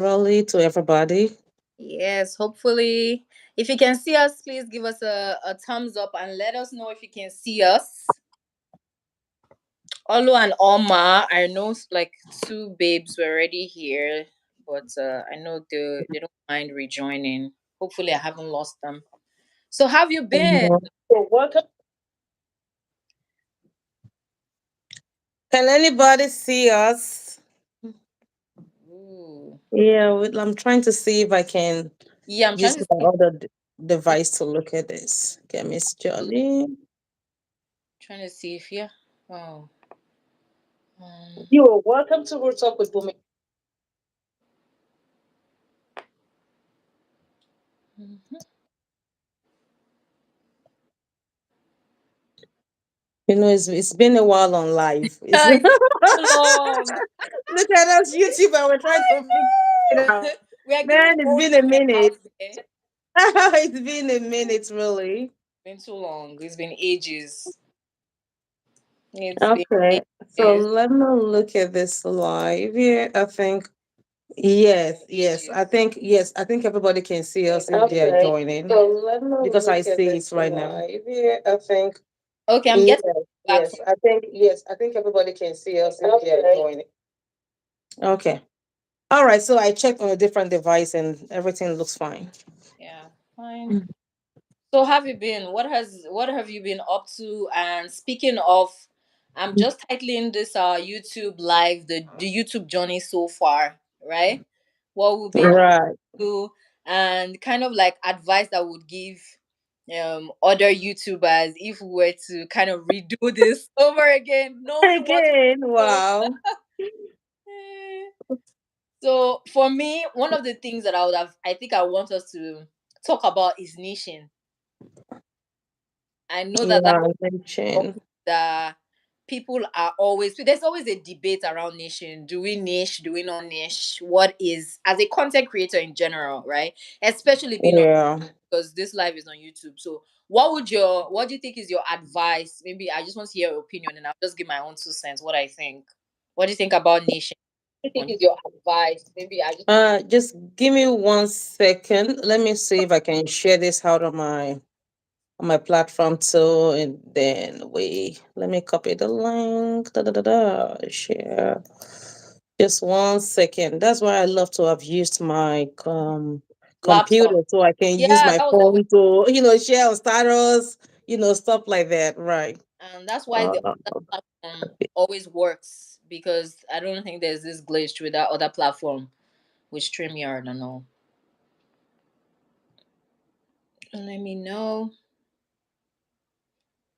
Really, to everybody. Yes, hopefully. If you can see us, please give us a thumbs up and let us know if you can see us. Olu and Oma, I know like two babes were already here, but I know they don't mind rejoining. Hopefully, I haven't lost them. So, have you been? Mhm. So welcome. Can anybody see us? Ooh. Yeah, I'm trying to see if I can Yeah, I'm trying use to my see. other device to look at this. Okay, Miss Jolly. Trying to see if yeah. Oh. Um, You are welcome to We'll Talk with Bumi. mhm. It's been a while on live. It's It's too long. look at us, YouTube, and we're trying to figure it I out. know. We are giving Man, the it's old been a women out minute. there. It's been a minute, really. Been too long. It's been ages. It's been Okay, so ages. let me look at this live here. I think I think everybody can see us if they are Okay. joining. So let me because I see it right now. Live here. I think Okay, I'm yes, getting the yes. platform. I think everybody can see us if they are joining. Okay. All right. So I checked on a different device and everything looks fine. Yeah, fine. So have you been? What have you been up to? And speaking of, I'm just titling this YouTube live, the YouTube journey so far, right? What we've been up Right. to and kind of like advice that would give other YouTubers if we were to kind of redo this over again, knowing what Again, we know. wow. So for me, one of the things that I think I want us to talk about is niching. I know that Yeah, topic mention. that people are always there's always a debate around niche. Do we niche? Do we not niche? What is as a content creator in general, right? Especially being on Yeah. because this live is on YouTube. So what do you think is your advice? Maybe I just want to hear your opinion and I'll just give my own 2 cents what I think. What do you think about niche I think on is your advice. Maybe I just give me 1 second. Let me see if I can share this out on my platform too, and then we let me copy the link. Da, da, da, da, share. Just 1 second. That's why I love to have used my computer laptop? so I can use Yeah, my that was a way phone to share on status, stuff like that. Right. and that's why Uh, the other platform always works because I don't think there's this glitch with that other platform with StreamYard and all. Let me know.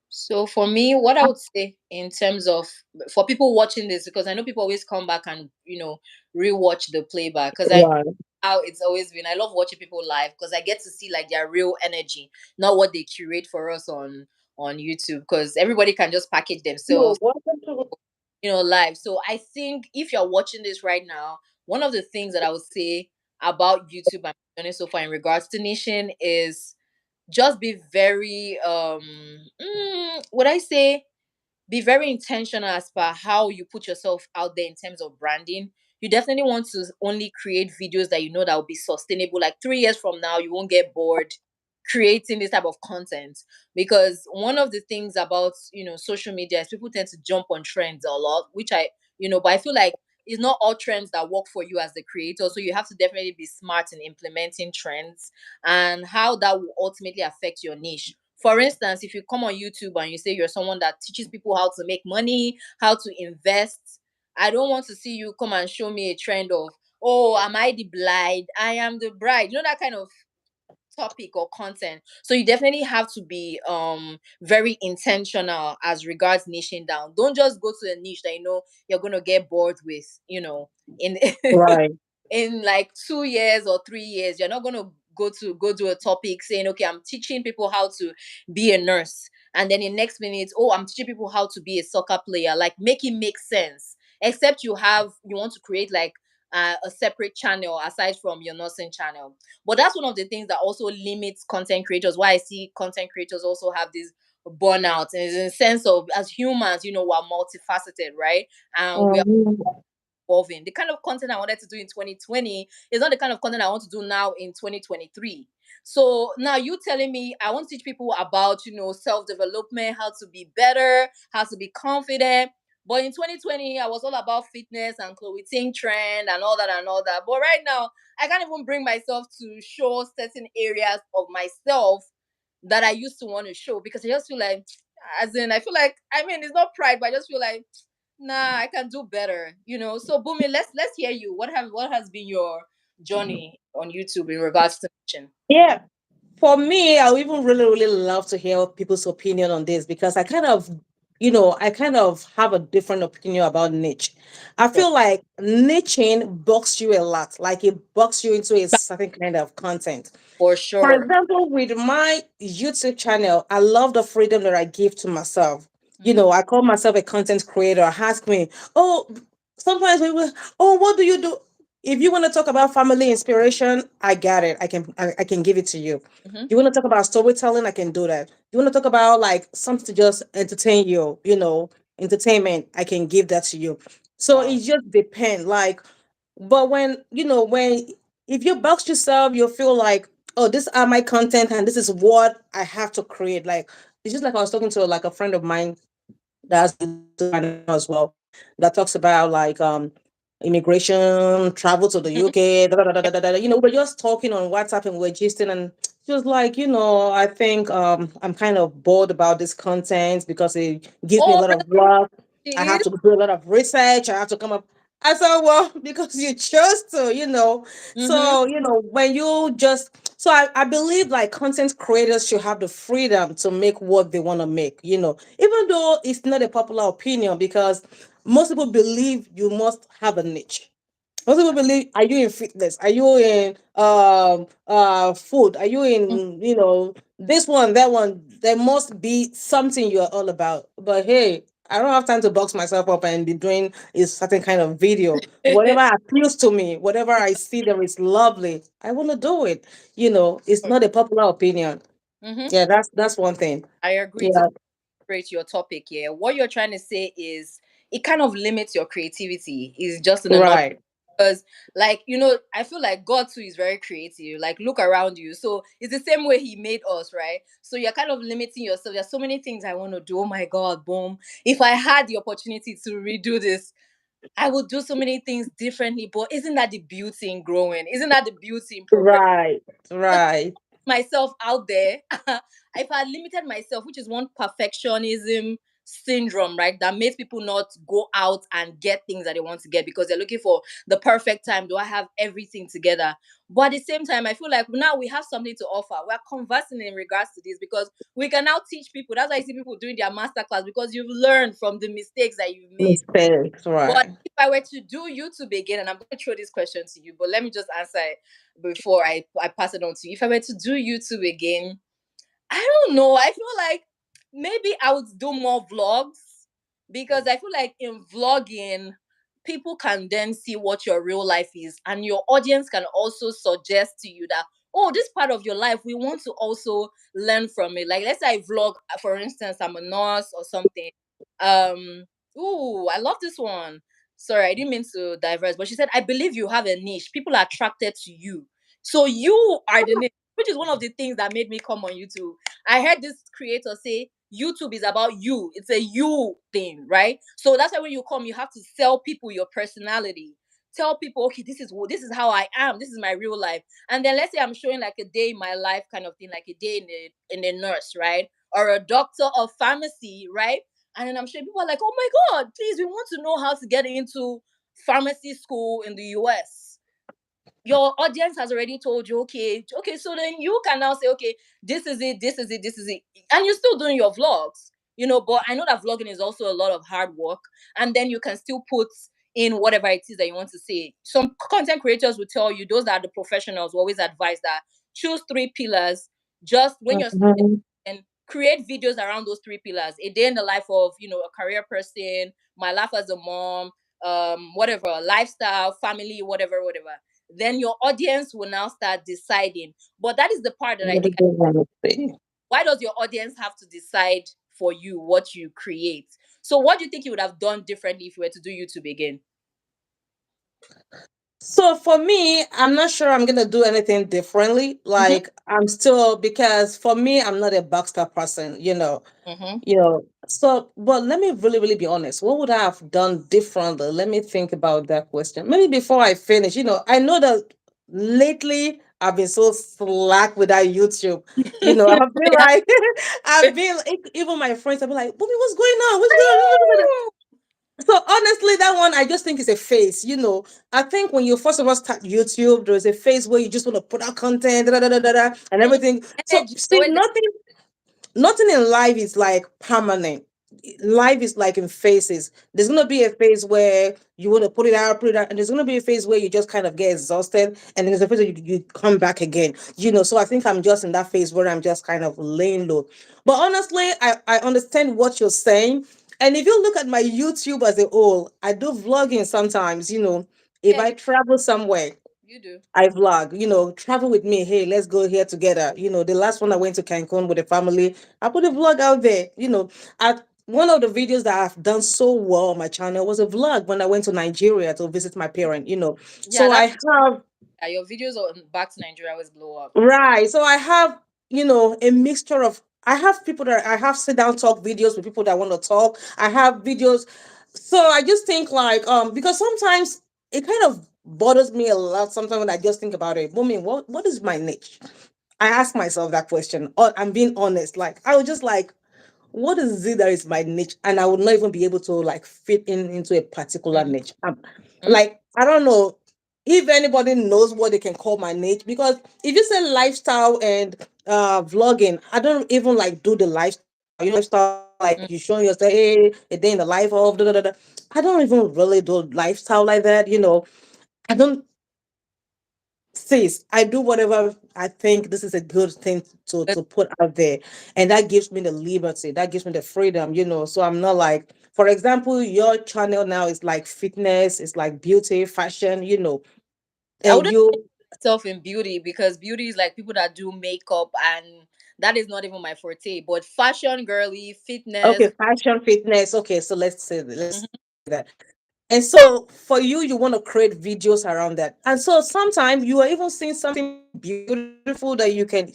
So for me, what I would say in terms of for people watching this, because I know people always come back and rewatch the playback because I right. how it's always been. I love watching people live because I get to see like their real energy, not what they curate for us on YouTube. Because everybody can just package You're themselves welcome to. live. So I think if you're watching this right now, one of the things that I would say about YouTube and journey so far in regards to niching is just be very would I say be very intentional as per how you put yourself out there in terms of branding. You definitely want to only create videos that you know that will be sustainable. Like 3 years from now, you won't get bored creating this type of content because one of the things about social media is people tend to jump on trends a lot, which but I feel like it's not all trends that work for you as the creator. So you have to definitely be smart in implementing trends and how that will ultimately affect your niche. For instance, if you come on YouTube and you say you're someone that teaches people how to make money, how to invest, I don't want to see you come and show me a trend of, oh, am I the bride? I am the bride. That kind of topic or content. So you definitely have to be very intentional as regards niching down. Don't just go to a niche that you're gonna get bored with, in Right. in like 2 years or 3 years. You're not gonna go to a topic saying, okay, I'm teaching people how to be a nurse. And then in next minute, oh, I'm teaching people how to be a soccer player. Like make it make sense. Except you want to create like a separate channel aside from your nursing channel. But that's one of the things that also limits content creators. Why I see content creators also have this burnout, and it's in the sense of as humans, we're multifaceted, right? And we are Mhm. evolving. The kind of content I wanted to do in 2020 is not the kind of content I want to do now in 2023. So now you telling me I want to teach people about, self-development, how to be better, how to be confident. But in 2020, I was all about fitness and clothing trend and all that and all that. But right now, I can't even bring myself to show certain areas of myself that I used to want to show, because I just feel like, as in, I feel like, I mean, it's not pride, but I just feel like, nah, I can do better, So, Bumi, let's hear you. What has been your journey on YouTube in regards to teaching? Yeah. For me, I would even really, really love to hear people's opinion on this because I kind of have a different opinion about niche. I For, feel like niching box you a lot, like it box you into a certain kind of content. for For sure. example, with my YouTube channel, I love the freedom that I give to myself. Mm-hmm. I call myself a content creator. Ask me, oh, sometimes people, oh, what do you do? If you want to talk about family inspiration, I got it. I can give it to you. Mm-hmm. You want to talk about storytelling, I can do that. You want to talk about like something to just entertain you, entertainment, I can give that to you. So it Wow. just depends. But when if you box yourself, you feel like, oh, these are my content and this is what I have to create. Like it's just like I was talking to like a friend of mine that has a YouTube channel as well that talks about like immigration, travel to the UK, da, da, da, da, da, da, da. We're just talking on WhatsApp and we're gisting and she was like, I think I'm kind of bored about this content because it gives me a Oh, lot really? of work. I Did? have to do a lot of research. I have to come up. I said, well, because you chose to. Mm-hmm. So, when you just, so I believe like content creators should have the freedom to make what they want to make, even though it's not a popular opinion because most people believe you must have a niche. Most people believe, are you in fitness? Are you in food? Are you in, this one, that one? There must be something you're all about. But hey, I don't have time to box myself up and be doing a certain kind of video. Whatever appeals to me, whatever I see there is lovely, I want to do it. It's not a popular opinion. Mm-hmm. Yeah, that's one thing. I agree to Yeah, create your topic here. What you're trying to say is it kind of limits your creativity, is just in a nutshell. right, Because, like, I feel like God too is very creative. Like, look around you. So it's the same way He made us, right? So you're kind of limiting yourself. There's so many things I want to do. Oh my God, boom. If I had the opportunity to redo this, I would do so many things differently. But isn't that the beauty in growing? Isn't that the beauty in progress? right, right. Myself out there, if I limited myself, which is one perfectionism syndrome, right? That makes people not go out and get things that they want to get because they're looking for the perfect time. Do I have everything together? But at the same time, I feel like now we have something to offer. We're conversing in regards to this because we can now teach people. That's why I see people doing their masterclass, because you've learned from the mistakes that you've made. Mistakes, But right. if I were to do YouTube again, and I'm going to throw this question to you, but let me just answer it before I pass it on to you. If I were to do YouTube again, I don't know. I feel like maybe I would do more vlogs, because I feel like in vlogging, people can then see what your real life is, and your audience can also suggest to you that, oh, this part of your life, we want to also learn from it. Like, let's say I vlog, for instance, I'm a nurse or something. Um, ooh, I love this one. Sorry, I didn't mean to diverse, but she said, I believe you have a niche. People are attracted to you. So you are the niche, which is one of the things that made me come on YouTube. I heard this creator say YouTube is about you. It's a you thing, right? So that's why when you come, you have to sell people your personality. Tell people, okay, this is how I am. This is my real life. And then let's say I'm showing like a day in my life kind of thing, like a day in a nurse, right? Or a doctor of pharmacy, right? And then I'm sure people are like, oh my God, please, we want to know how to get into pharmacy school in the US. Your audience has already told you, okay, so then you can now say, okay, this is it, this is it, this is it. And you're still doing your vlogs, but I know that vlogging is also a lot of hard work. And then you can still put in whatever it is that you want to say. Some content creators will tell you, those that are the professionals will always advise that choose three pillars just when you're starting, Mhm. and create videos around those three pillars. A day in the life of, a career person, my life as a mom, whatever, lifestyle, family, whatever, whatever. Then your audience will now start deciding. But that is the part that I What think, do you want to say? why does your audience have to decide for you what you create? So what do you think you would have done differently if you were to do YouTube again? So for me, I'm not sure I'm gonna do anything differently. Mm-hmm. Like I'm still, because for me, I'm not a Boxster person, Mm-hmm. So, but let me really, really be honest. What would I have done differently? Let me think about that question. Maybe before I finish, I know that lately I've been so slack with that YouTube. I've been Yeah. like, I've been even my friends have been like, "Bobby, what's going on? What's going on?" So honestly, that one I just think is a phase. I think when you first of all start YouTube, there's a phase where you just want to put out content, da, da, da, da, da, and Mm. everything. So Energy. see, Always. nothing in life is like permanent. Life is like in phases. There's gonna be a phase where you want to put it out, and there's gonna be a phase where you just kind of get exhausted, and then there's a phase where you come back again. So I think I'm just in that phase where I'm just kind of laying low. But honestly, I understand what you're saying. And if you look at my YouTube as a whole, I do vlogging sometimes, if Yeah, I travel somewhere. you do. I vlog, travel with me. Hey, let's go here together. The last one I went to Cancun with the family, I put a vlog out there. One of the videos that I've done so well on my channel was a vlog when I went to Nigeria to visit my parent. Yeah, So I have, your videos on Back to Nigeria always blow up. right. So I have, a mixture of, I have people that I have sit down talk videos with people that want to talk. I have videos. So I just think like, because sometimes it kind of bothers me a lot sometimes when I just think about it. Woman, what is my niche? I ask myself that question. I'm being honest. Like I was just like, what is it that is my niche? And I would not even be able to like fit in into a particular niche. Mm-hmm. Like I don't know if anybody knows what they can call my niche, because if you say lifestyle and vlogging, I don't even like do the lifestyle. Lifestyle like you showing yourself, hey, a day in the life of da, da, da, da. I don't even really do lifestyle like that. I don't sis, I do whatever I think this is a good thing to put out there. And that gives me the liberty, that gives me the freedom. So I'm not like, for example, your channel now is like fitness, it's like beauty, fashion, I and wouldn't you, put myself in beauty because beauty is like people that do makeup and that is not even my forte. But fashion, girly, okay, fitness. fashion, fitness. Okay, so let's Mhm. say that. And so for you want to create videos around that. And so sometimes you are even seeing something beautiful that you can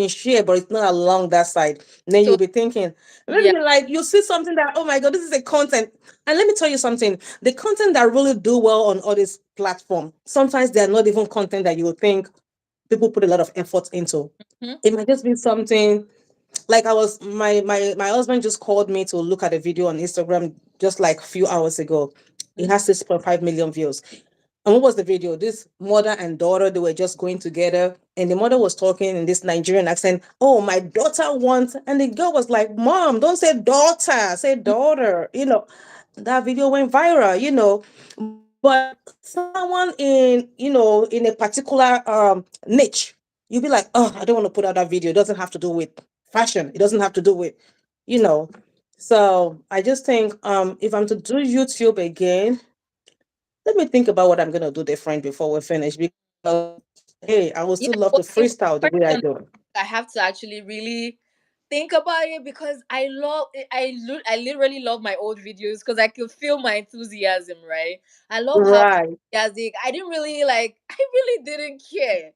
share, but it's not along that side. Then you'll be So thinking, maybe yeah, you like you see something that, oh my god, this is a content. And let me tell you something. The content that really do well on all this platform, sometimes they're not even content that you would think people put a lot of effort into. mhm, It might just be something like I was my husband just called me to look at a video on Instagram just like a few hours ago. It mhm, has 6.5 million views. And what was the video? This mother and daughter, they were just going together, and the mother was talking in this Nigerian accent. Oh, my daughter wants, and the girl was like, "Mom, don't say daughter, say daughter." That video went viral. But someone in a particular niche, you'll be like, "Oh, I don't want to put out that video. It doesn't have to do with fashion. It doesn't have to do with, you know." So I just think if I'm to do YouTube again, let me think about what I'm gonna do different before we finish, because hey, I would still yeah. love to But the freestyle the way I question, do. I have to actually really think about it because I literally love my old videos because I could feel my enthusiasm, right? I love how Right. enthusiastic. I didn't really like I really didn't care.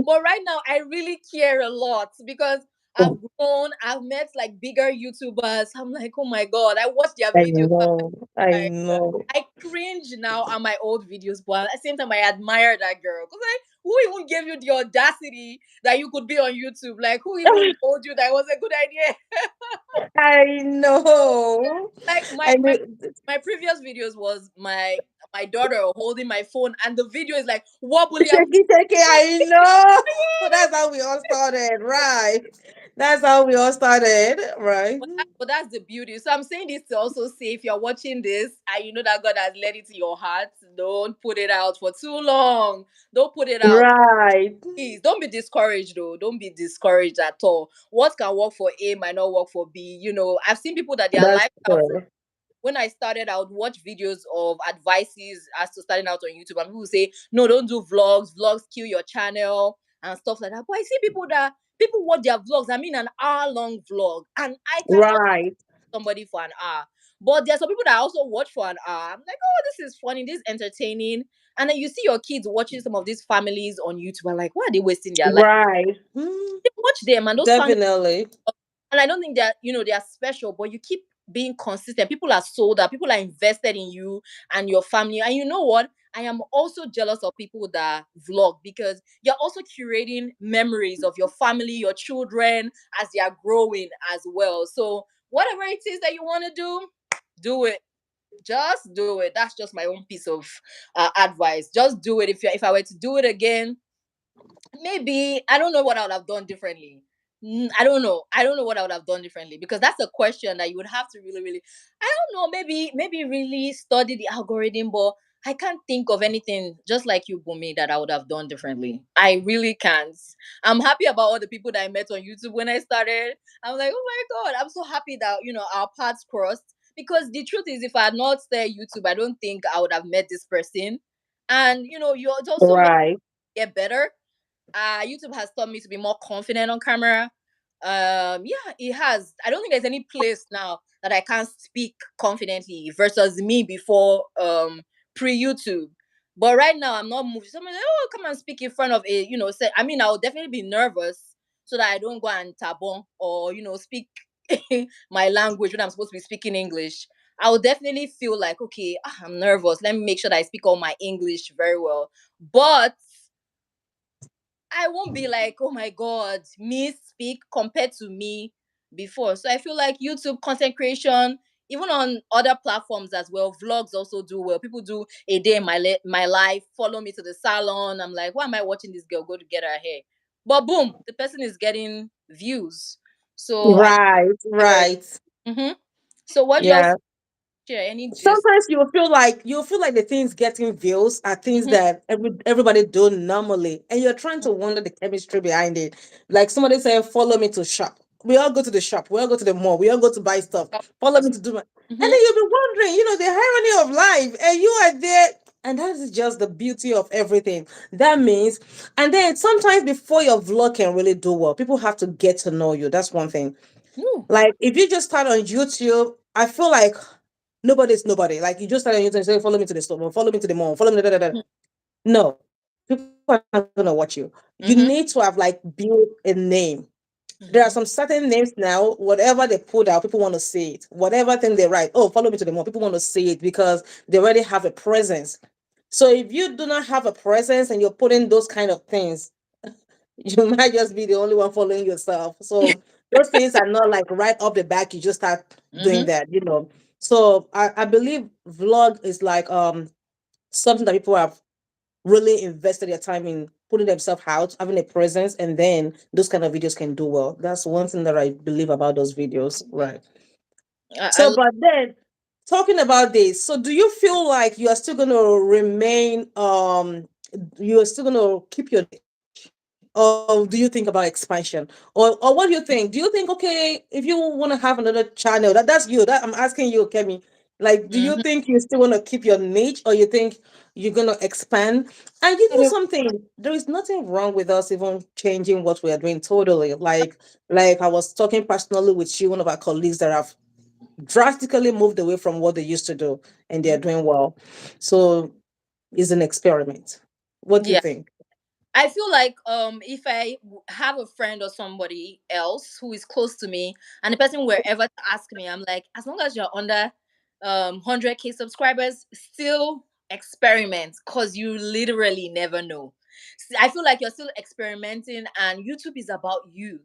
But right now I really care a lot because I've grown, I've met like bigger YouTubers. I'm like, oh my god, I watch their I videos. know. I Like, know. I cringe now at my old videos, but at the same time, I admire that girl. Cause like, who even gave you the audacity that you could be on YouTube? Like, who even told you that it was a good idea? I know. Like I my know. my previous videos was my daughter holding my phone, and the video is like wobbly. I'm Shaky, shaky. I know. That's how we all started. Right. That's how we all started. Right. but that's the beauty. So I'm saying this to also say if you're watching this and you know that God has led it to your heart, don't put it out for too long. Don't put it out. Right. Please don't be discouraged though. Don't be discouraged at all. What can work for A might not work for B. I've seen people that their That's lifestyle true. when I started, I would watch videos of advices as to starting out on YouTube, and people say, no, don't do vlogs. Vlogs kill your channel and stuff like that. But I see people watch their vlogs. I mean, an hour long vlog, and I cannot Right. somebody for an hour. But there's some people that also watch for an hour. I'm like, oh, this is funny, this is entertaining. And then you see your kids watching some of these families on YouTube. And like, why are they wasting their life? Right. Hmm. They watch them, and those families, Definitely. and I don't think that they are special, but you keep being consistent. People are sold out, people are invested in you and your family. And you know what? I am also jealous of people that vlog, because you're also curating memories of your family, your children as they are growing as well. So whatever it is that you want to do it. Just do it. That's just my own piece of advice. Just do it. If I were to do it again, maybe I don't know what I would have done differently. I don't know. I don't know what I would have done differently, because that's a question that you would have to really, really. I don't know. Maybe really study the algorithm, but I can't think of anything. Just like you, Bumi, that I would have done differently. I really can't. I'm happy about all the people that I met on YouTube when I started. I'm like, oh my god, I'm so happy that our paths crossed. Because the truth is, if I had not started YouTube, I don't think I would have met this person. And it also makes Right. it get better. YouTube has taught me to be more confident on camera. Yeah, it has. I don't think there's any place now that I can't speak confidently versus me before pre YouTube. But right now I'm not moved. Someone like, oh, come and speak in front of say, I mean, I'll definitely be nervous so that I don't go and tabon or speak my language when I'm supposed to be speaking English. I will definitely feel like, okay, I'm nervous. Let me make sure that I speak all my English very well. But I won't be like, oh my god, me speak compared to me before. So I feel like YouTube content creation, even on other platforms as well, vlogs also do well. People do a day in my life, follow me to the salon. I'm like, why am I watching this girl go to get her hair? But boom, the person is getting views. So I Right. very. Right. Mm-hmm. So what do you Yeah. also share? Any gist? Sometimes you feel like the things getting views are things Mm-hmm. that everybody do normally, and you're trying to wonder the chemistry behind it. Like somebody say, "Follow me to shop." We all go to the shop. We all go to the mall. We all go to buy stuff. Follow me to do my, and Mm-hmm. then you'll be wondering, the irony of life, and you are there. And that is just the beauty of everything. That means, and then sometimes before your vlog can really do well, people have to get to know you. That's one thing. Ooh. Like if you just start on YouTube, I feel like nobody's nobody. Like you just start on YouTube and say, follow me to the store, follow me to the mall, follow me. Da, da, da. No, people are not gonna watch you. You need Mm-hmm. to have like built a name. There are some Mm-hmm. certain names now, whatever they put out, people want to see it. Whatever thing they write, oh, follow me to the mall, people want to see it because they already have a presence. So if you do not have a presence and you're putting those kind of things, you might just be the only one following yourself. So those things are not like right off the back, you just start doing Mm-hmm. that. So I believe vlog is like something that people have really invested their time in putting themselves out, having a presence, and then those kind of videos can do well. That's one thing that I believe about those videos. Right. I So but then talking about this, so do you feel like you are still gonna remain you are still gonna keep your niche? Or do you think about expansion? Or what do you think? Do you think, okay, if you want to have another channel, that's you. That I'm asking you, Kemi. Like, do you Mhm. think you still want to keep your niche, or you think you're gonna expand? And you I know don't. something, there is nothing wrong with us even changing what we are doing totally. Like I was talking personally with you, one of our colleagues that have drastically moved away from what they used to do, and they're Mhm. doing well. So it's an experiment. What do you Yeah. think? I feel like if I have a friend or somebody else who is close to me, and the person were ever to ask me, I'm like, as long as you're under 100K subscribers, still experiment, because you literally never know. I feel like you're still experimenting, and YouTube is about you,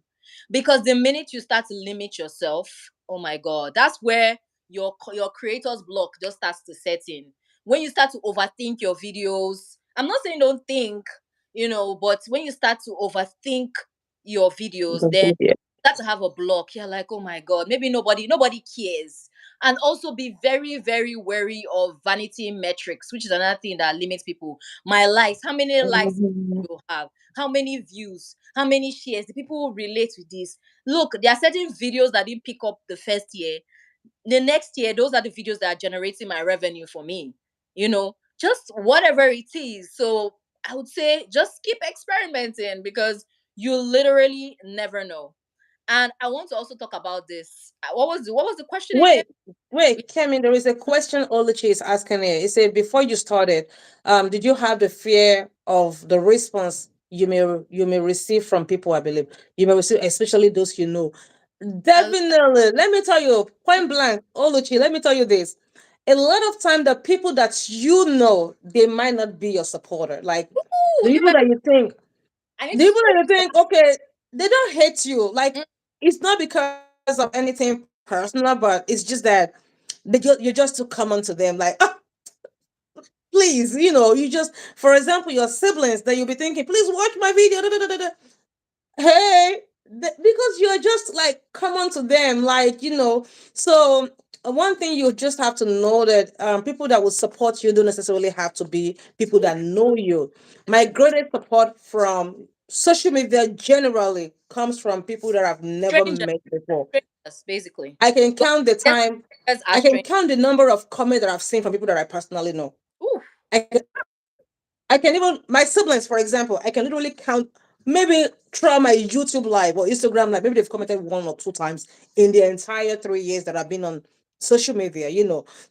because the minute you start to limit yourself, oh my god, that's where your creator's block just starts to set in. When you start to overthink your videos, I'm not saying don't think, but when you start to overthink your videos, then Yeah. start to have a block. You're like, oh my god, maybe nobody cares. And also be very, very wary of vanity metrics, which is another thing that limits people. My likes, how many likes Mhm. you have, how many views, how many shares, the people relate with this. Look, there are certain videos that didn't pick up the first year. The next year, those are the videos that are generating my revenue for me. Just whatever it is. So I would say just keep experimenting, because you literally never know. And I want to also talk about this. What was the question again? Wait, wait, Kemi, there is a question Oluchi is asking here. He said, before you started, did you have the fear of the response you may receive from people, I believe. You may receive, especially those you know. A Definitely. Let me tell you, point blank, Oluchi, let me tell you this. A lot of time the people that you know, they might not be your supporter. Like Ooh, the you people better. that you think I need the to people share that you this. think, okay, they don't hate you. Like Mm, it's not because of anything personal, but it's just that you're just too common to them. Like, ah, please, you just, for example, your siblings that you'll be thinking, please watch my video. Da, da, da, da, da. Hey, because you're just like common to them, like So one thing you just have to know that people that will support you don't necessarily have to be people that know you. My greatest support from social media generally comes from people that I've never strangers, met before. strangers, basically. I can But count the yes, time. strangers are I can strangers. count the number of comments that I've seen from people that I personally know. Ooh, I can, I can even my siblings, for example, I can literally count maybe throughout my YouTube live or Instagram live, maybe they've commented one or two times in the entire 3 years that I've been on social media.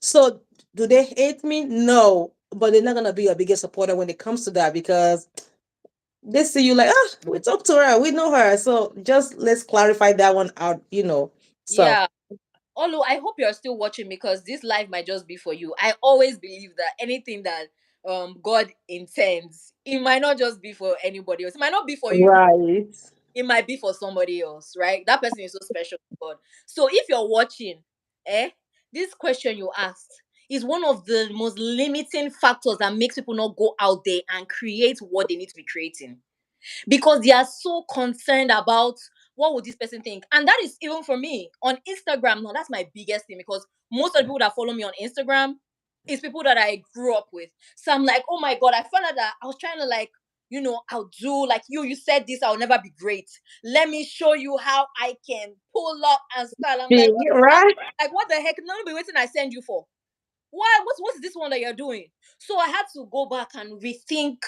So do they hate me? No, but they're not gonna be your biggest supporter when it comes to that because they see you like, we talked to her, we know her. So just let's clarify that one out. So yeah. Olu, I hope you're still watching because this life might just be for you. I always believe that anything that God intends, it might not just be for anybody else. It might not be for you. right. It might be for somebody else, right? That person is so special to God. So if you're watching, this question you asked is one of the most limiting factors that makes people not go out there and create what they need to be creating because they are so concerned about what would this person think. And that is even for me on Instagram. Now that's my biggest thing because most of the people that follow me on Instagram is people that I grew up with. So I'm like, oh my god, I found out that I was trying to like, I'll do like you said this, I'll never be great. Let me show you how I can pull up and style. I'm like, Right. what the heck? None be waiting I send you for. Why? What's this one that you're doing? So I had to go back and rethink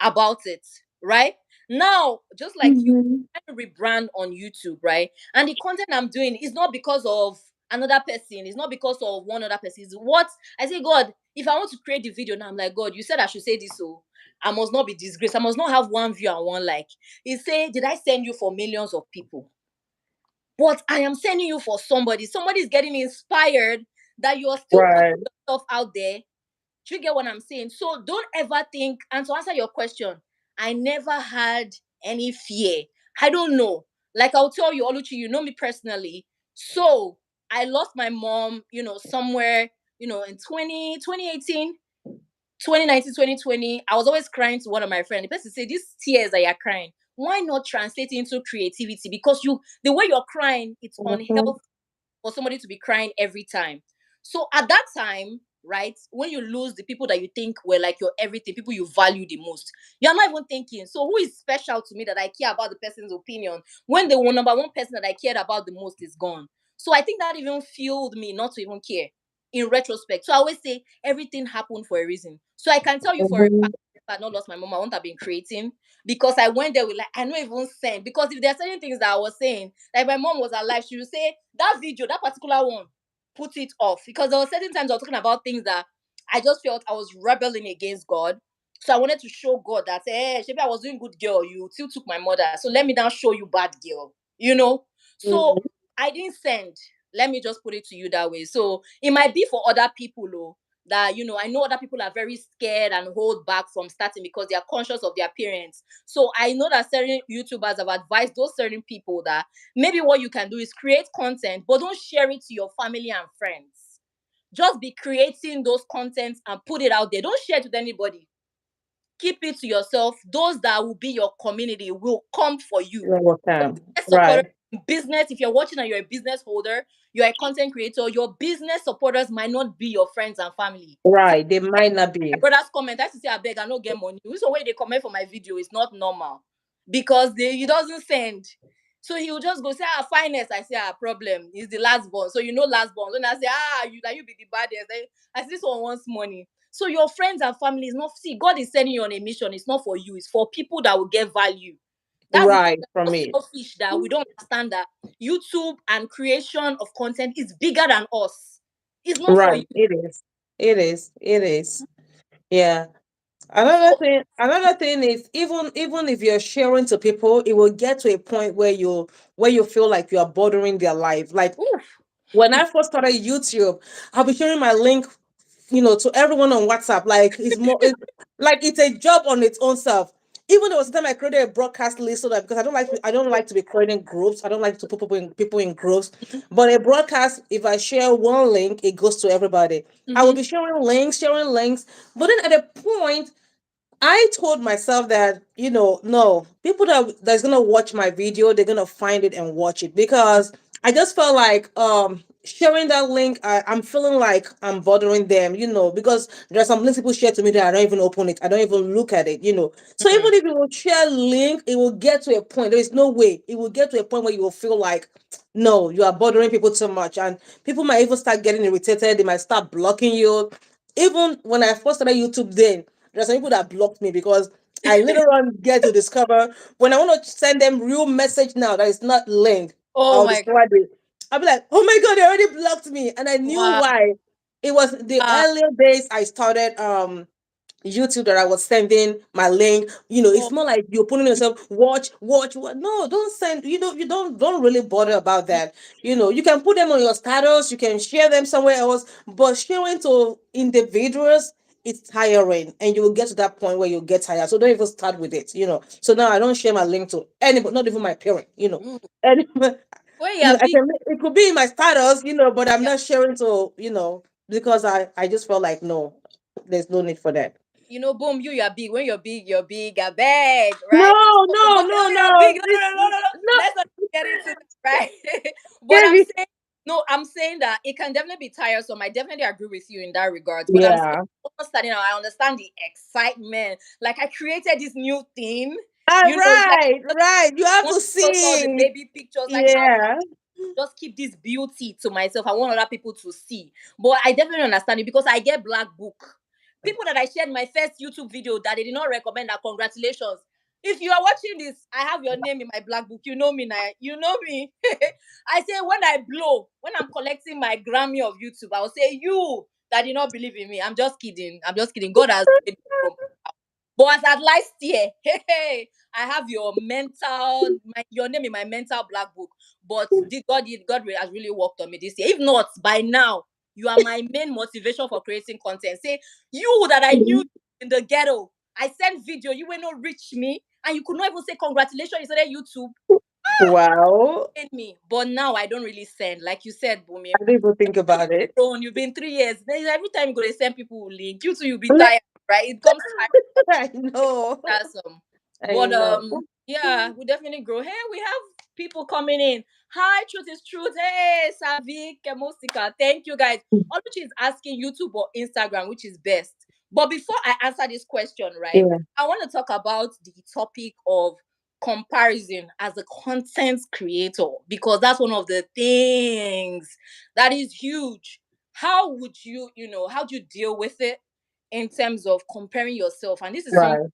about it, right? Now, just like you, Mhm. I'm trying to rebrand on YouTube, right? And the content I'm doing is not because of another person, it's not because of one other person. It's what I say, God, if I want to create the video now, I'm like, God, you said I should say this, so I must not be disgraced. I must not have one view and one like. He say, did I send you for millions of people? But I am sending you for somebody. Somebody is getting inspired that you are still putting Right. yourself out there. Do you get what I'm saying? So don't ever think, and to answer your question, I never had any fear. I don't know. Like I'll tell you, Oluchi, you know me personally. So I lost my mom, somewhere, in 2018, 2019, 2020. I was always crying to one of my friends. The person said, these tears that you're crying, why not translate it into creativity? Because the way you're crying, it's Mhm. unhealthy for somebody to be crying every time. So at that time, right, when you lose the people that you think were like your everything, people you value the most, you're not even thinking, so who is special to me that I care about the person's opinion when the number one person that I cared about the most is gone? So I think that even fueled me not to even care in retrospect. So I always say everything happened for a reason. So I can tell you for a fact, Mhm. if I had not lost my mom, I wouldn't have been creating because I went there with like I don't even send because if there are certain things that I was saying, like my mom was alive, she would say that video, that particular one, put it off because there were certain times I was talking about things that I just felt I was rebelling against God. So I wanted to show God that, hey, maybe I was doing good girl. You still took my mother. So let me now show you bad girl. So Mhm. I didn't send. Let me just put it to you that way. So it might be for other people, though, that I know other people are very scared and hold back from starting because they are conscious of their parents. So I know that certain YouTubers have advised those certain people that maybe what you can do is create content, but don't share it to your family and friends. Just be creating those contents and put it out there. Don't share it with anybody. Keep it to yourself. Those that will be your community will come for you. You're Your welcome. business supporters Right. in business, if you're watching and you're a business holder, you're a content creator, your business supporters might not be your friends and family. Right. They might not be. My brother's comment, I used to say, I beg, I don't get money. So when they comment for my video, it's not normal because he doesn't send. So he will just go say, finest. I say, problem. He's the last born. So last born. When I say, you be the baddest. I see this one wants money. So your friends and family is not, see, God is sending you on a mission. It's not for you. It's for people that will get value. That's the thing. Right, We're from so it. selfish that we don't understand that YouTube and creation of content is bigger than us. It's not for Right, you. it is. It is. It is. Yeah. So, Another thing is, even if you're sharing to people, it will get to a point where you feel like you are bothering their life. Like oof. when I first started YouTube, I'll be sharing my link, to everyone on WhatsApp. Like like it's a job on its own self. Even there was a time I created a broadcast list so that because I don't like to be creating groups. I don't like to put people in groups. But a broadcast, if I share one link, it goes to everybody. I will Mm-hmm. be sharing links. But then at a point I told myself that, no, people that's gonna watch my video, they're gonna find it and watch it because I just felt like sharing that link, I'm feeling like I'm bothering them, because there are some links people share to me that I don't even open it, I don't even look at it. So Mm-hmm. even if you will share link, it will get to a point. There is no way it will get to a point where you will feel like no, you are bothering people too much, and people might even start getting irritated. They might start blocking you. Even when I first started YouTube, then there's some people that blocked me because I later on get to discover when I want to send them real message now that is not linked, Oh I'll my God. discover it. I'll be like, oh my god, they already blocked me. And I knew Wow. why. It was the earlier days I started YouTube that I was sending my link. It's Oh, more like you're putting yourself, watch. No, don't send. You don't really bother about that. You can put them on your status, you can share them somewhere else, but sharing to individuals, it's tiring, and you will get to that point where you get tired. So don't even start with it. So now I don't share my link to anybody, not even my parent. ooh. And When you're I big, can it could be in my status, but I'm yeah. not sharing to because I just felt like no, there's no need for that. Boom, you're big. When you're big, I beg, No, right? So, no, okay, no, when you're no. big, no. No, Let's not get into that, right? But I'm Kemi. saying, no, I'm saying that it can definitely be tiresome. I definitely agree with you in that regards. But I'm saying, Yeah. almost starting out, I understand the excitement. Like I created this new thing, it's like Right, right. You have want to to post all the see. baby pictures. Like I Yeah. just keep this beauty to myself. I want other people to see. But I definitely understand it because I get black book. People that I shared my first YouTube video that they did not recommend that congratulations. If you are watching this, I have your name in my black book. You know me now. You know me. I say when I blow, when I'm collecting my Grammy of YouTube, I'll say you that did not believe in me. I'm just kidding. I'm just kidding. God has made me from but as at last year, hey, I have your name in my mental black book. But God has really worked on me this year. If not, by now, you are my main motivation for creating content. Say, you that I knew in the ghetto, I sent video, you will not reach me, and you could not even say congratulations. You said YouTube Wow. send me. But now I don't really send. Like you said, Bumi, I didn't even think about it. grown, you've been 3 years. Then every time you go to send people link, you too, you'll be tired, right? It comes tired. I know. Awesome. I But know. yeah, we definitely grow. Hey, we have people coming in. Hi, truth is truth. Hey, Savi, Kemosika. Thank you guys. Oluchi is asking YouTube or Instagram, which is best. But before I answer this question, right, Yeah. I want to talk about the topic of comparison as a content creator because that's one of the things that is huge. How would how do you deal with it in terms of comparing yourself? And this is something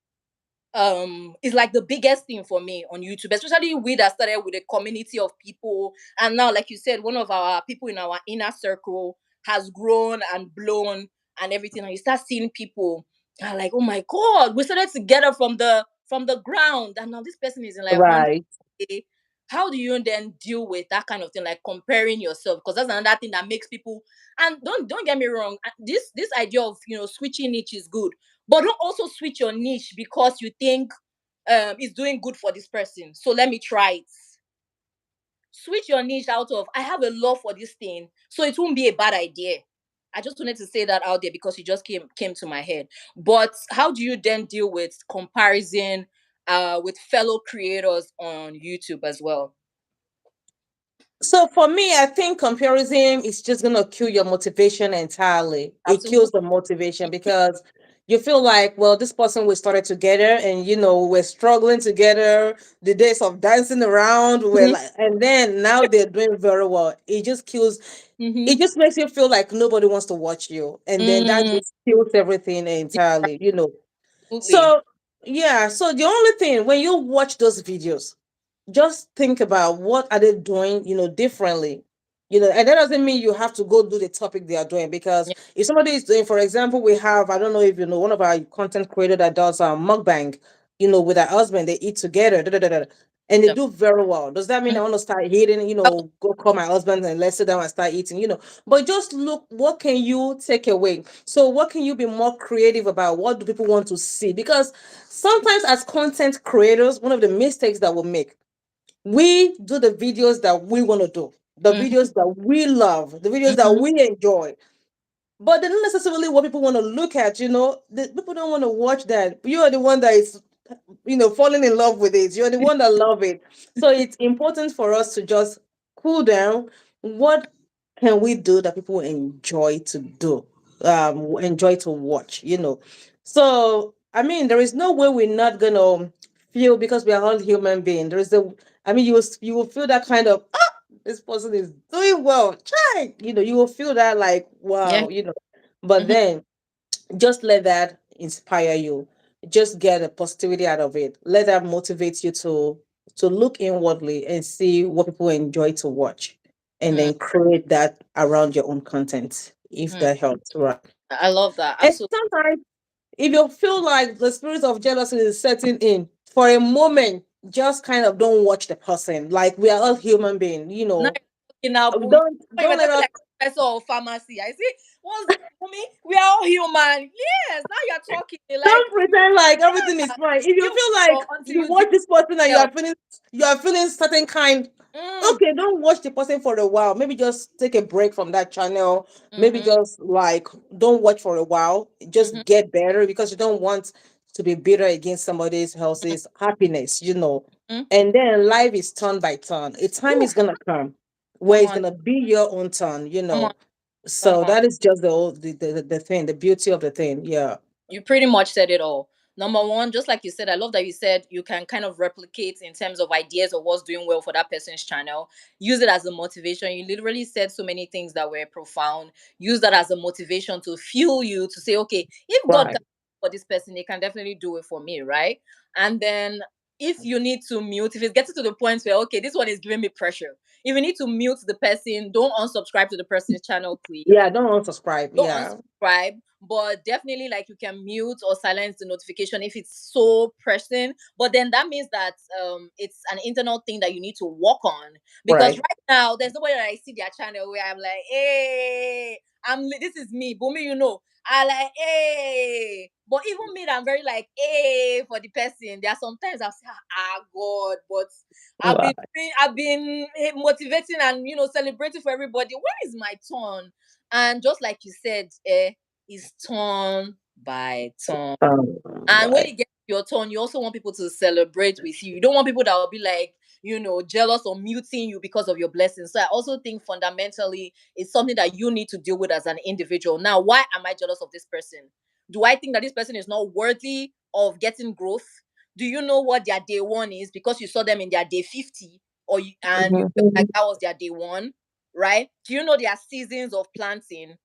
Right. is like the biggest thing for me on YouTube, especially we that started with a community of people. And now, like you said, one of our people in our inner circle has grown and blown and everything. And you start seeing people are like, oh my god, we started together from the ground, and now this person is in like 100. Right. How do you then deal with that kind of thing, like comparing yourself? Because that's another thing that makes people. And don't get me wrong, this idea of switching niche is good, but don't also switch your niche because you think it's doing good for this person. So let me try it. Switch your niche out of I have a love for this thing, so it won't be a bad idea. I just wanted to say that out there because it just came to my head. But how do you then deal with comparison with fellow creators on YouTube as well? So for me, I think comparison is just gonna kill your motivation entirely. It kills Absolutely. the motivation because you feel like, well, this person we started together, and we're struggling together. The days of dancing around, we're Mm-hmm. like, and then now they're doing very well. It just kills. Mm-hmm. It just makes you feel like nobody wants to watch you, and then that Mm, just kills everything yeah, entirely. absolutely. So. Yeah, so the only thing when you watch those videos, just think about what are they doing, differently. And that doesn't mean you have to go do the topic they are doing, because Yeah. if somebody is doing, for example, we have, I don't know if you know, one of our content creator that does mukbang, with her husband, they eat together, da, da, da, da, and they Yeah. do very well. Does that mean I Mhm. want to start eating, Oh, go call my husband and let's sit down and start eating, but just look, what can you take away? So what can you be more creative about? What do people want to see? Because sometimes as content creators, one of the mistakes that we make, we do the videos that we want to do, the mhm, videos that we love, the videos that mhm. we enjoy, but they're not necessarily what people want to look at. The people don't want to watch that. You are the one that is, falling in love with it. You're the one that love it. So it's important for us to just cool down. What can we do that people enjoy to do, enjoy to watch? So I mean, there is no way we're not gonna feel, because we are all human beings. I mean, you will feel that kind of, this person is doing well. Try, you will feel that, like, Yeah. wow, but Mhm, then just let that inspire you. Just get a positivity out of it. Let that motivate you to look inwardly and see what people enjoy to watch, and mm, then create that around your own content, if mm. that helps, right? I love that. And Absolutely. sometimes, if you feel like the spirit of jealousy is setting in for a moment, just kind of don't watch the person. Like, we are all human beings, Now you're talking now, boom. You were don't let talking us. like professor of pharmacy. I see. What's Bumi? We are all human. Yes. Now you're talking like Don't pretend like everything is fine. If you you feel know, like until you you deal watch this person and with yourself. you are feeling certain kind, Mm, okay, don't watch the person for a while. Maybe just take a break from that channel. Maybe mm-hmm, just, like, don't watch for a while. mm-hmm, Just get better, because you don't want to be bitter against somebody else's happiness. mm-hmm. And then life is turn by turn. A time Ooh, is gonna come where come it's on, gonna be your own come on, turn. come So on. that is just the thing, the beauty of the thing. Yeah. You pretty much said it all. Number one, just like you said, I love that you said you can kind of replicate in terms of ideas of what's doing well for that person's channel. Use it as a motivation. You literally said so many things that were profound. Use that as a motivation to fuel you to say, okay, if God can Right. do it for this person, He can definitely do it for me, right? And then if you need to mute, if it's getting to the point where, okay, this one is giving me pressure, if you need to mute the person, don't unsubscribe to the person's channel, please. Yeah, don't unsubscribe. Don't Yeah. unsubscribe, but definitely like you can mute or silence the notification if it's so pressing. But then that means that it's an internal thing that you need to work on, because Right. right now there's nobody that I see their channel where I'm like, hey, this is me, Boomy, I like, hey. But even me, I'm very like, hey, for the person. There are sometimes I'll say, God, but Right. I've been motivating and celebrating for everybody. When is my turn? And just like you said, it's turn by turn. And when Right. it gets your turn, you also want people to celebrate with you. You don't want people that will be like, jealous or muting you because of your blessings. So I also think fundamentally it's something that you need to deal with as an individual. Now, why am I jealous of this person? Do I think that this person is not worthy of getting growth? Do you know what their day one is because you saw them in their day 50, and you felt like Mhm. that was their day one, right? Do you know their seasons of planting?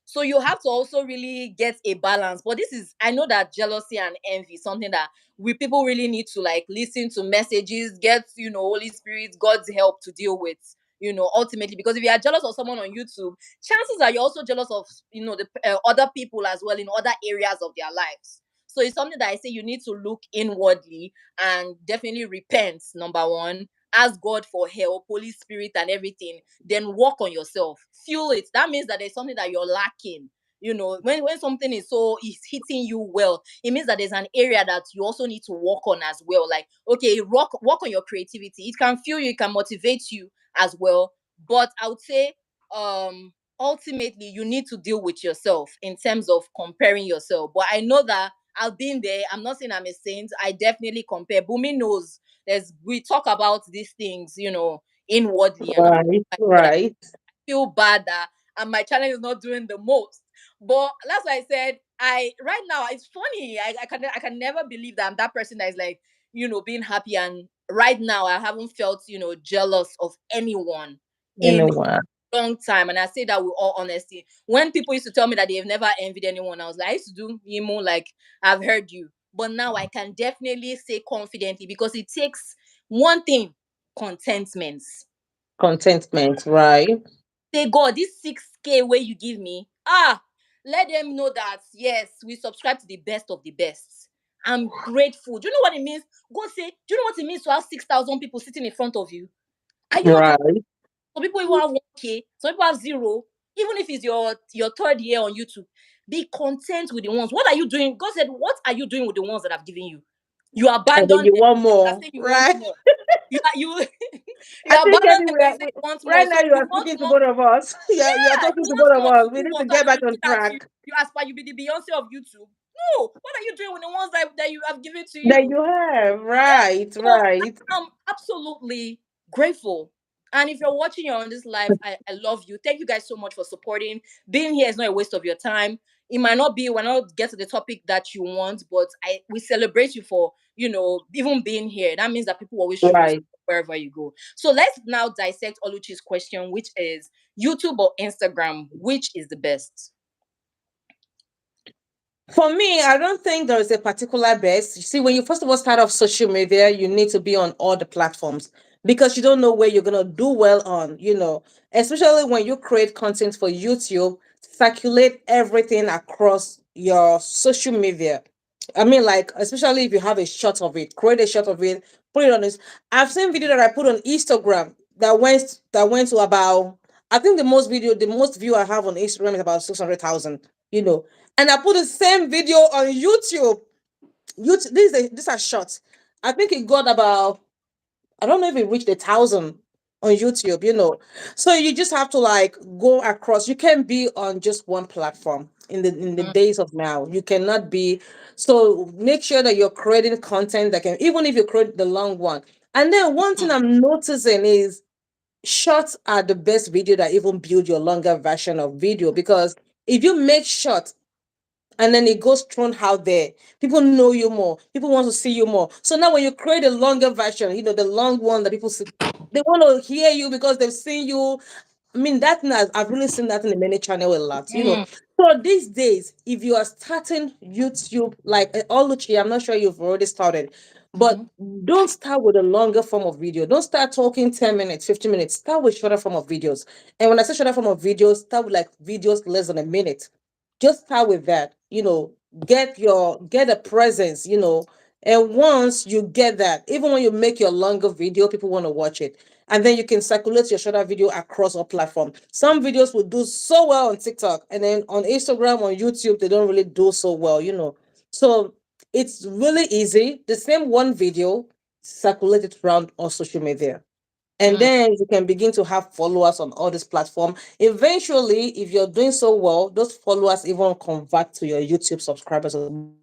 So you have to also really get a balance. But this is, I know that jealousy and envy is something that we people really need to like listen to messages, get, Holy Spirit, God's help to deal with, ultimately. Because if you are jealous of someone on YouTube, chances are you're also jealous of, the other people as well in other areas of their lives. So it's something that I say you need to look inwardly and definitely repent, number one. Ask God for help, Holy Spirit, and everything, then work on yourself. Fuel it. That means that there's something that you're lacking. When something is hitting you well, it means that there's an area that you also need to work on as well. Like, okay, work on your creativity. It can fuel you, it can motivate you as well. But I would say, ultimately, you need to deal with yourself in terms of comparing yourself. But I know that I've been there. I'm not saying I'm a saint. I definitely compare. Bumi knows. We talk about these things, inwardly, and Right. like God, I Right. feel bad that and my channel is not doing the most. But that's why I said I right now it's funny. I can never believe that I'm that person that is like, being happy, and right now I haven't felt, jealous of anyone in Anyone. a long time. And I say that with all honesty. When people used to tell me that they've never envied anyone, I was like, I used to do emo like I've heard you. but now I can definitely say confidently, because it takes one thing: contentment. Contentment, right? Say, God, this 6K where you give me, let them know that yes, we subscribe to the best of the best. I'm grateful. Do you know what it means? God say, do you know what it means to have 6,000 people sitting in front of you? Are you not? Right. Some people even have 1K, some people have zero. Even if it's your third year on YouTube, be content with the ones. What are you doing? God said, what are you doing with the ones that I've given you? You And then abandoned you them. want You are more, saying you want right? more. You you I think abandoned them, but you anyway, say you want more. right So now you you are want speaking to more. both of us. You are Yeah, talking you to want both of more us. to We do need to what? get And you're back on looking at track. you aspire you be the Beyonce of YouTube. No, what are you doing with the ones that you have given to That you? you have, right, So right, I'm absolutely grateful. And if you're watching, you're on this live, I love you. Thank you guys so much for supporting. Being here is not a waste of your time. It might not be, we're not get to the topic that you want, but we celebrate you for, even being here. That means that people always show you right. support wherever you go. So let's now dissect Oluchi's question, which is YouTube or Instagram, which is the best? For me, I don't think there is a particular best. You see, when you first of all start off social media, you need to be on all the platforms because you don't know where you're gonna do well on, especially when you create content for YouTube, circulate everything across your social media. I mean, like, especially if you have a shot of it, create a shot of it, put it on this. I've seen video that I put on Instagram that went to about, I think the most view I have on Instagram is about 600,000, and I put the same video on YouTube. YouTube, these are shorts. I think it got about, I don't know if it reached 1,000 on YouTube, So you just have to like go across. You can't be on just one platform in the Mm, days of now. You cannot be. So make sure that you're creating content that can, even if you create the long one. And then one thing mm, I'm noticing is shorts are the best video that even build your longer version of video, because if you make short and then it goes thrown out there, people know you more, people want to see you more. So now when you create a longer version, the long one that people see, they want to hear you because they've seen you. I mean, I've really seen that in the many channel a lot. mm, So these days, if you are starting YouTube, like Oluchi, I'm not sure you've already started, but mhm, don't start with a longer form of video. Don't start talking 10 minutes, 15 minutes. Start with shorter form of videos. And when I say shorter form of videos, start with like videos less than a minute. Just start with that. Get a presence. And once you get that, even when you make your longer video, people want to watch it. And then you can circulate your shorter video across all platforms. Some videos will do so well on TikTok, and then on Instagram, on YouTube, they don't really do so well. So it's really easy. The same one video, circulate it around all social media. And mm. then you can begin to have followers on all this platform. Eventually, if you're doing so well, those followers even convert to your YouTube subscribers as well.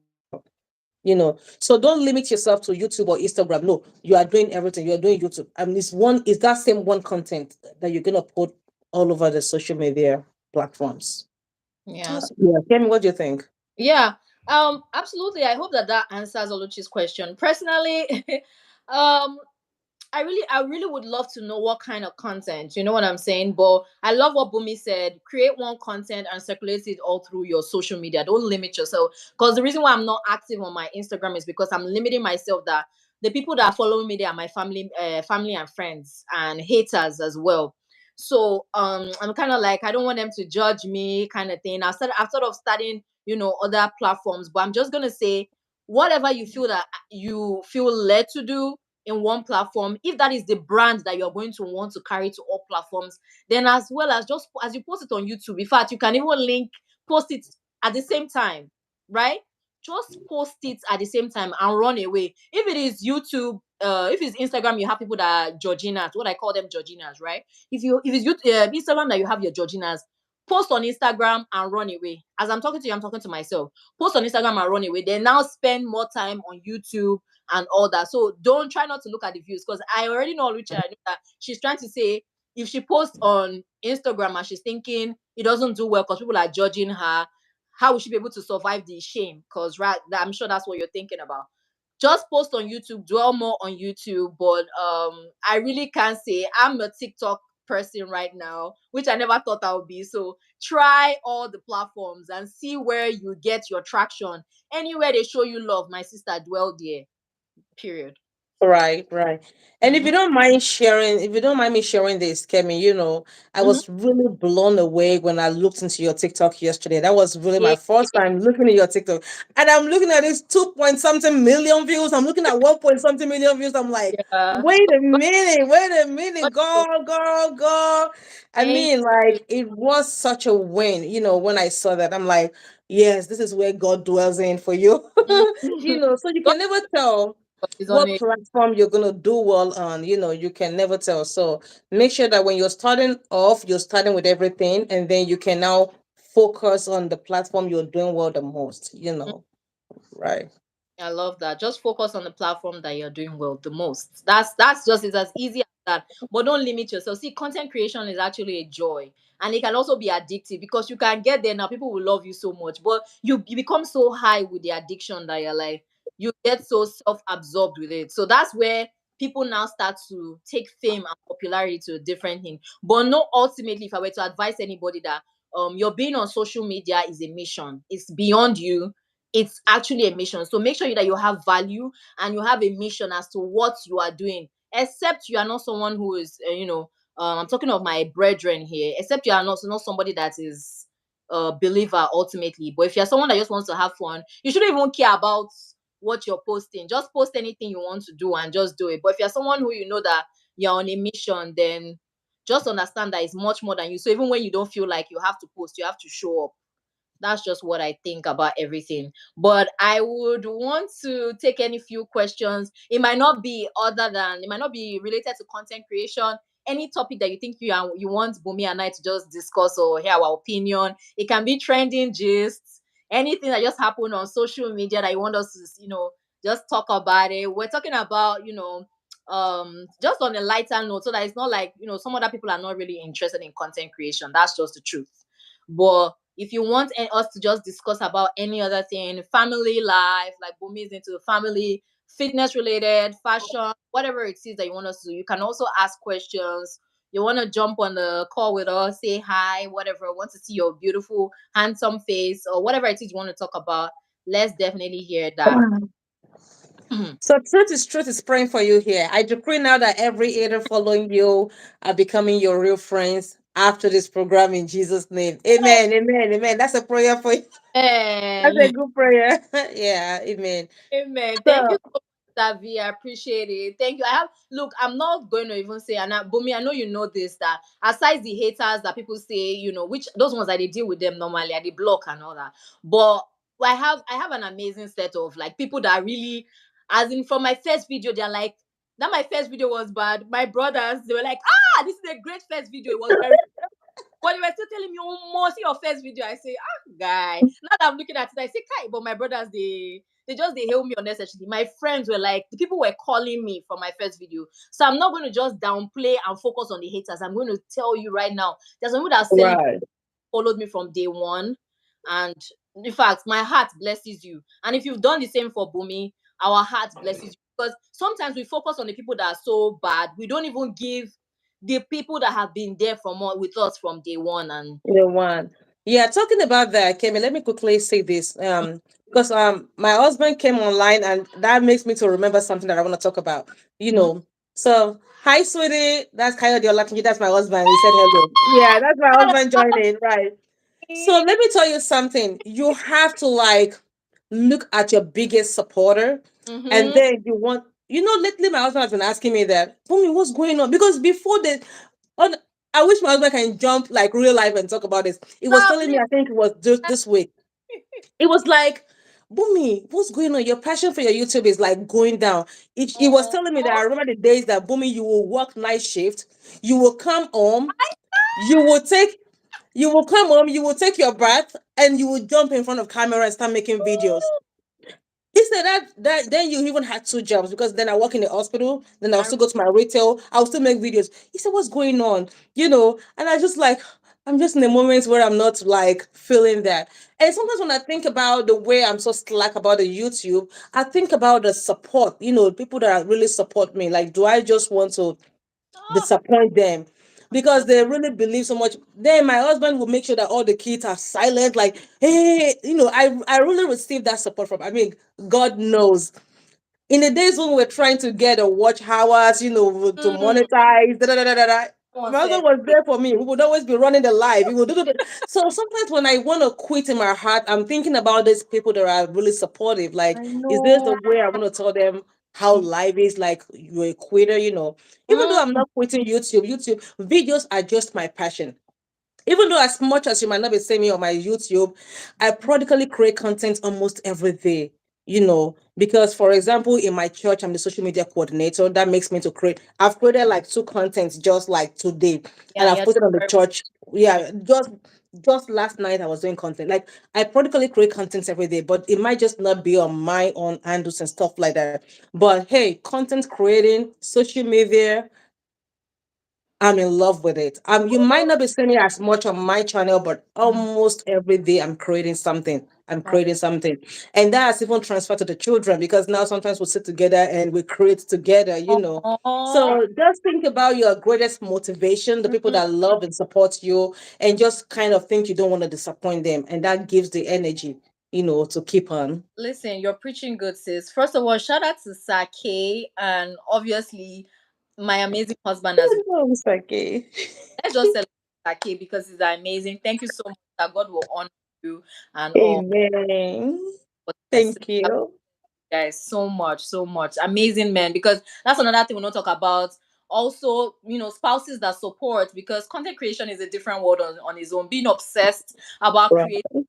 So don't limit yourself to YouTube or Instagram. No, you are doing everything. You are doing YouTube. And it's that same one content that you're gonna put all over the social media platforms. Yeah. Yeah, Kemi, what do you think? Yeah, absolutely. I hope that that answers Oluchi's question. Personally, um, I really would love to know what kind of content. You know what I'm saying? But I love what Bumi said. Create one content and circulate it all through your social media. Don't limit yourself. Because the reason why I'm not active on my Instagram is because I'm limiting myself. That the people that are following me, they are my family and friends and haters as well. So I'm kind of like, I don't want them to judge me, kind of thing. I've sort of starting, other platforms, but I'm just gonna say whatever you feel that you feel led to do in one platform, if that is the brand that you're going to want to carry to all platforms, then as well as just as you post it on YouTube, in fact, you can even post it at the same time, right? Just post it at the same time and run away. If it is YouTube, if it's Instagram, you have people that are Georginas, what I call them Georginas, right? If it's Instagram that you have your Georginas, post on Instagram and run away. As I'm talking to you, I'm talking to myself. Post on Instagram and run away. Then now spend more time on YouTube and all that. So don't try not to look at the views, because I already know Lucia. I know that she's trying to say if she posts on Instagram and she's thinking it doesn't do well because people are judging her, how will she be able to survive the shame? Because I'm sure that's what you're thinking about. Just post on YouTube, dwell more on YouTube. But I really can't say I'm a TikTok person right now, which I never thought I would be. So try all the platforms and see where you get your traction. Anywhere they show you love, my sister, dwell there. Period. Right, right. And if Mm-hmm. you don't mind sharing, if you don't mind me sharing this, Kemi, I Mm-hmm. was really blown away when I looked into your TikTok yesterday. That was really my Yeah. first time looking at your TikTok. And I'm looking at this 2 point something million views. I'm looking at 1 point something million views. I'm like, Yeah. wait a minute, girl, girl, girl. I Thank mean, you. like, it was such a win. When I saw that, I'm like, yes, this is where God dwells in for you. Mm. So you God can never tell is on what it. platform you're going to do well on. You can never tell. So make sure that when you're starting off, you're starting with everything, and then you can now focus on the platform you're doing well the most. Right. I love that. Just focus on the platform that you're doing well the most. That's just it's as easy as that. But don't limit yourself. See, content creation is actually a joy. And it can also be addictive because you can get there now. People will love you so much, but you become so high with the addiction that you're like, you get so self-absorbed with it. So that's where people now start to take fame and popularity to a different thing. But no, ultimately, if I were to advise anybody that your being on social media is a mission, it's beyond you, it's actually a mission. So make sure that you have value and you have a mission as to what you are doing. Except you are not someone who is, I'm talking of my brethren here. Except you are not somebody that is a believer ultimately. But if you're someone that just wants to have fun, you shouldn't even care about what you're posting. Just post anything you want to do and just do it. But if you're someone who you know that you're on a mission, then just understand that it's much more than you. So even when you don't feel like you have to post, you have to show up. That's just what I think about everything. But I would want to take any few questions. It might not be related to content creation. Any topic that you think you want Bumi and I to just discuss or hear our opinion. It can be trending gists, anything that just happened on social media that you want us to, just talk about it. We're talking about, just on a lighter note, so that it's not like, some other people are not really interested in content creation. That's just the truth. But if you want us to just discuss about any other thing, family life, like Bumi is into family, fitness related, fashion, whatever it is that you want us to do, you can also ask questions. You want to jump on the call with us, say hi, whatever, want to see your beautiful, handsome face, or whatever it is you want to talk about, let's definitely hear that. So truth is praying for you here. I decree now that every hater following you are becoming your real friends after this program in Jesus' name. Amen. Amen. Amen. That's a prayer for you. That's a Amen. good prayer. Yeah. Amen. Amen. Thank you So so much, Davi. I appreciate it. Thank you. Look, I'm not going to even say, and Bumi, I know you know this, that aside the haters that people say, which those ones I they deal with them normally, I they block and all that. But I have an amazing set of like people that really, as in from my first video, they're like, that my first video was bad. My brothers, they were like, this is a great first video. It was very, but they were still telling me, oh, more see your first video. I say, guy. Now that I'm looking at it, I say, Kai, but my brothers, they hail me unnecessarily. My friends were like, the people were calling me for my first video. So I'm not going to just downplay and focus on the haters. I'm going to tell you right now, there's some people that right. followed me from day one. And in fact, my heart blesses you. And if you've done the same for Bumi, our heart blesses you. Because sometimes we focus on the people that are so bad. We don't even give the people that have been there with us from day one. And The one. Yeah, talking about that, Kemi, let me quickly say this. Because my husband came online and that makes me to remember something that I want to talk about. You Mhm. know. So hi sweetie, that's Kyle Olatunji, that's my husband. He said hello. Yeah, that's my husband joining, right. So let me tell you something. You have to like look at your biggest supporter, and Mm-hmm. then lately my husband has been asking me that, Bumi, what's going on? Because before the on I wish my husband can jump like real life and talk about this. He was Stop, telling me, please. I think it was just this week. It was like, Bumi, what's going on? Your passion for your YouTube is like going down. He was Oh, telling me that I remember the days that, Bumi, you will work night shift, you will come home, you will take you will come home, you will take your bath, and you will jump in front of camera and start making videos. He said that then you even had two jobs, because then I work in the hospital, then I'll I still go to my retail, I'll still make videos. He said, what's going on? And I just like, I'm just in the moments where I'm not like feeling that. And sometimes when I think about the way I'm so slack about the YouTube, I think about the support, people that really support me. Like, do I just want to stop. disappoint them? because they really believe so much. Then my husband will make sure that all the kids are silent, like, hey, I really received that support from. I mean, God knows in the days when we were trying to get a watch hours, to Mm, monetize, da, da, da, da, da, da, someone my husband said, was there for me. We would always be running the live. We would do the. So sometimes when I want to quit in my heart, I'm thinking about these people that are really supportive. Like, I is this know. the way I want to tell them how life is? Like, you're a quitter. Even though I'm Mm, not quitting YouTube videos are just my passion. Even though as much as you might not be seeing me on my YouTube, I practically create content almost every day. Because for example, in my church, I'm the social media coordinator. That makes me to create. I've created like two contents just like today, and yeah, I've yeah. posted on the church. Yeah, just last night I was doing content. Like I practically create contents every day, but it might just not be on my own handles and stuff like that. But hey, content creating, social media, I'm in love with it. You might not be seeing it as much on my channel, but Mm, almost every day I'm creating something. I'm that creating something. And that has even transferred to the children because now sometimes we sit together and we create together. oh, So just think about your greatest motivation, the people mm, that love and support you, and just kind of think you don't want to disappoint them. And that gives the energy, to keep on. listen, you're preaching good, sis. First of all, shout out to Sake and obviously my amazing husband as well. Oh, it's okay. Let's just celebrate Sake because he's amazing. Thank you so much. That God will honor you and all. Amen. But I say, Thank you. guys, so much, so much. Amazing man. Because that's another thing we don't talk about. Also, spouses that support because content creation is a different world on its own. Being obsessed about Right. creating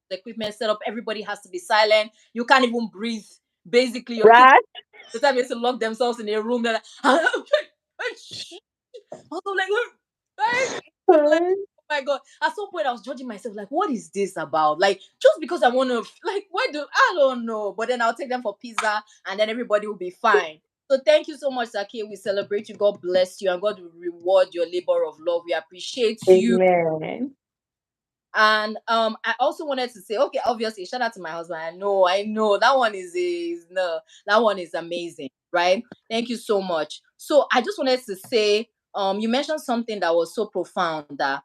the equipment set up, everybody has to be silent. You can't even breathe. Basically, your kids Right? the time they have to lock themselves in a room. They're like, also like, like, oh my god. At some point, I was judging myself, like, what is this about? Like, just because I want to, like, why do I don't know? But then I'll take them for pizza, and then everybody will be fine. So thank you so much, Saki. We celebrate you. God bless you, and God will reward your labor of love. We appreciate you. Amen. And I also wanted to say, okay, obviously, shout out to my husband. I know that one is no, that one is amazing, right? Thank you so much. So I just wanted to say, you mentioned something that was so profound that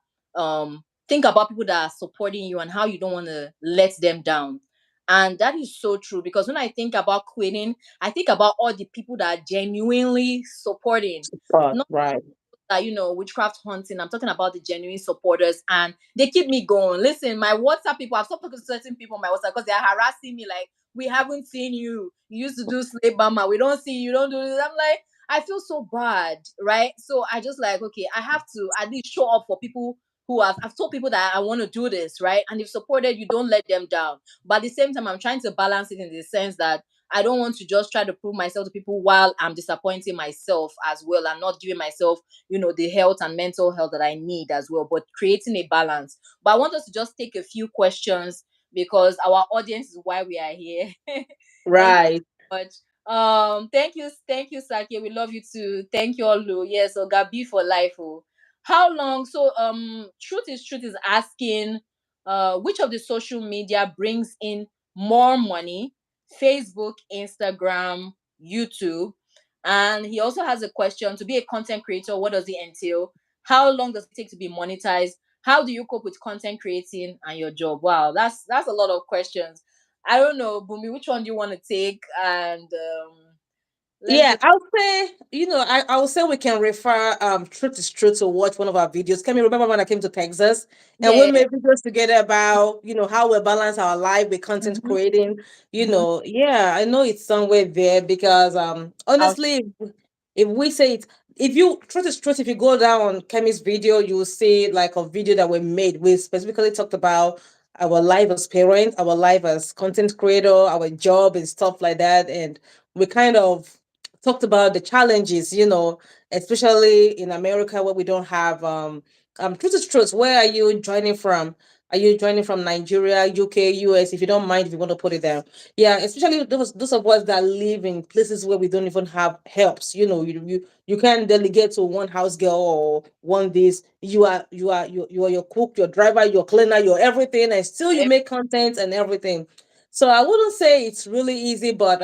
think about people that are supporting you and how you don't want to let them down. And that is so true because when I think about quitting, I think about all the people that are genuinely supporting, Support, right. that witchcraft hunting. I'm talking about the genuine supporters, and they keep me going. Listen, my WhatsApp people, I've stopped talking to certain people on my WhatsApp because they're harassing me. Like, we haven't seen you. You used to do slave bama. We don't see you. You don't do this. I'm like, I feel so bad, right? So I just like, okay, I have to at least show up for people who I've told people that I want to do this, right? And if supported, you don't let them down. But at the same time, I'm trying to balance it in the sense that I don't want to just try to prove myself to people while I'm disappointing myself as well. I'm not giving myself the health and mental health that I need as well, but creating a balance. But I want us to just take a few questions because our audience is why we are here. Thank you Right. so much. Thank you, Saki. We love you too. Thank you, Olu. Yes, so Gabi for life. Oh. How long? So truth is asking which of the social media brings in more money? Facebook, Instagram, YouTube. And he also has a question: to be a content creator, what does it entail? How long does it take to be monetized? How do you cope with content creating and your job? Wow, that's a lot of questions. I don't know, Bumi, which one do you want to take? And let's Yeah, just I'll say, I will say we can refer Truth is True to watch one of our videos. Can you remember when I came to Texas and we yeah. made videos together about, how we balance our life with content Mm-hmm, creating? mm-hmm. Yeah, I know it's somewhere there because I'll, honestly, if we say it, if you Truth is Truth, if you go down on Kemi's video, you will see like a video that we made. We specifically talked about our life as parents, our life as content creator, our job and stuff like that. And we kind of talked about the challenges, especially in America where we don't have truth is truth. Where are you joining from? Are you joining from Nigeria, UK, US? If you don't mind, if you want to put it down. Yeah, especially those of us that live in places where we don't even have helps. You can't delegate to one house girl or one this. You are your cook, your driver, your cleaner, your everything, and still you make content and everything. So I wouldn't say it's really easy, but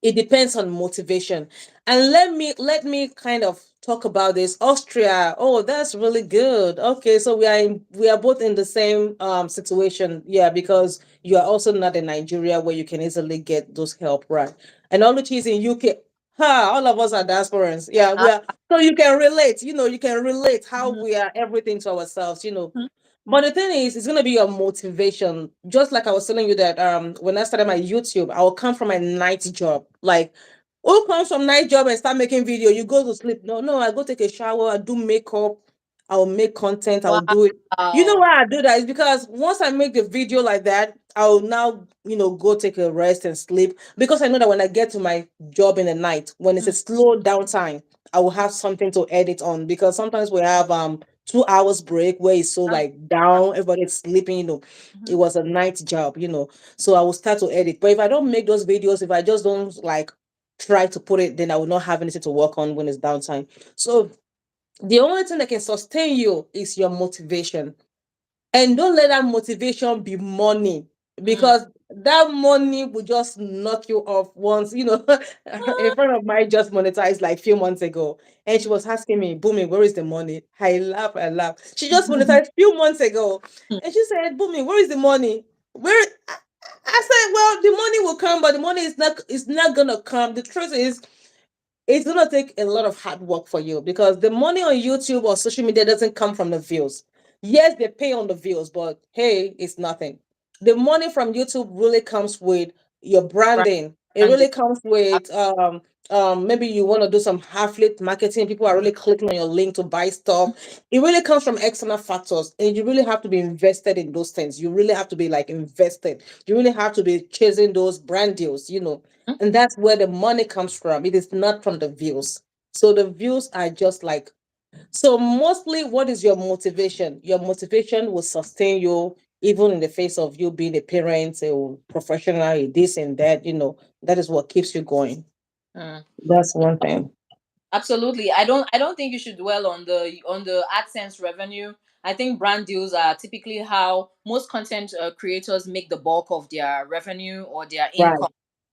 It depends on motivation. And let me kind of talk about this. Austria. Oh, that's really good. Okay, so we are both in the same situation. Yeah, because you are also not in Nigeria where you can easily get those help, right? And all the cheese in UK. Ha, all of us are diasporans. Yeah, we Ah, are. So you can relate, you can relate how mhm, we are everything to ourselves. mhm. But the thing is, it's gonna be your motivation. Just like I was telling you that when I started my YouTube, I will come from a night job. Like, who comes from night job and start making video? You go to sleep. No, no, I go take a shower, I do makeup, I'll make content, I'll do it. You know Wow. why I do that is because once I make the video like that, I'll now, go take a rest and sleep. Because I know that when I get to my job in the night, when it's a Mm, slow downtime, I will have something to edit on. Because sometimes we have 2 hours break where it's so ah, like down, everybody's sleeping. It mhm, was a night job. So I will start to edit. But if I don't make those videos, if I just don't like try to put it, then I will not have anything to work on when it's downtime. So the only thing that can sustain you is your motivation. And don't let that motivation be money, mm. because that money will just knock you off once. A Ah, friend of mine just monetized like few months ago, and she was asking me, Boomy, where is the money? I laugh. She just monetized few months ago, and she said, Boomy, where is the money? Where I said, well, the money will come, but the money is not gonna come. The truth is, it's gonna take a lot of hard work for you, because the money on YouTube or social media doesn't come from the views. Yes, they pay on the views, but hey, it's nothing. The money from YouTube really comes with your branding. It branding. really comes with maybe you want to do some half-lit marketing. People are really clicking on your link to buy stuff. It really comes from external factors, and you really have to be invested in those things. You really have to be like invested. You really have to be chasing those brand deals. Mhm. And that's where the money comes from. It is not from the views. So the views are just like, so mostly what is your motivation? Your motivation will sustain you even in the face of you being a parent, a professional, a this and that. That is what keeps you going. Mm. That's one thing. Absolutely. I don't think you should dwell on the AdSense revenue. I think brand deals are typically how most content creators make the bulk of their revenue or their Right, income.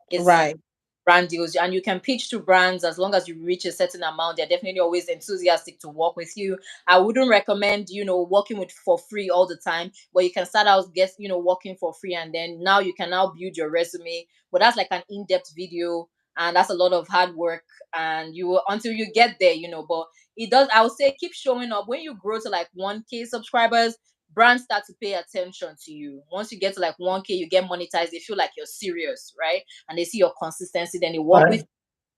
Is right. brand deals, and you can pitch to brands. As long as you reach a certain amount, they're definitely always enthusiastic to work with you. I wouldn't recommend working with for free all the time, but you can start out get working for free, and then now you can now build your resume. But that's like an in-depth video, and that's a lot of hard work, and you will until you get there. But it does, I would say, keep showing up. When you grow to like 1K subscribers, brands start to pay attention to you. Once you get to like 1K, you get monetized, they feel like you're serious, right? And they see your consistency, then they work with, Right.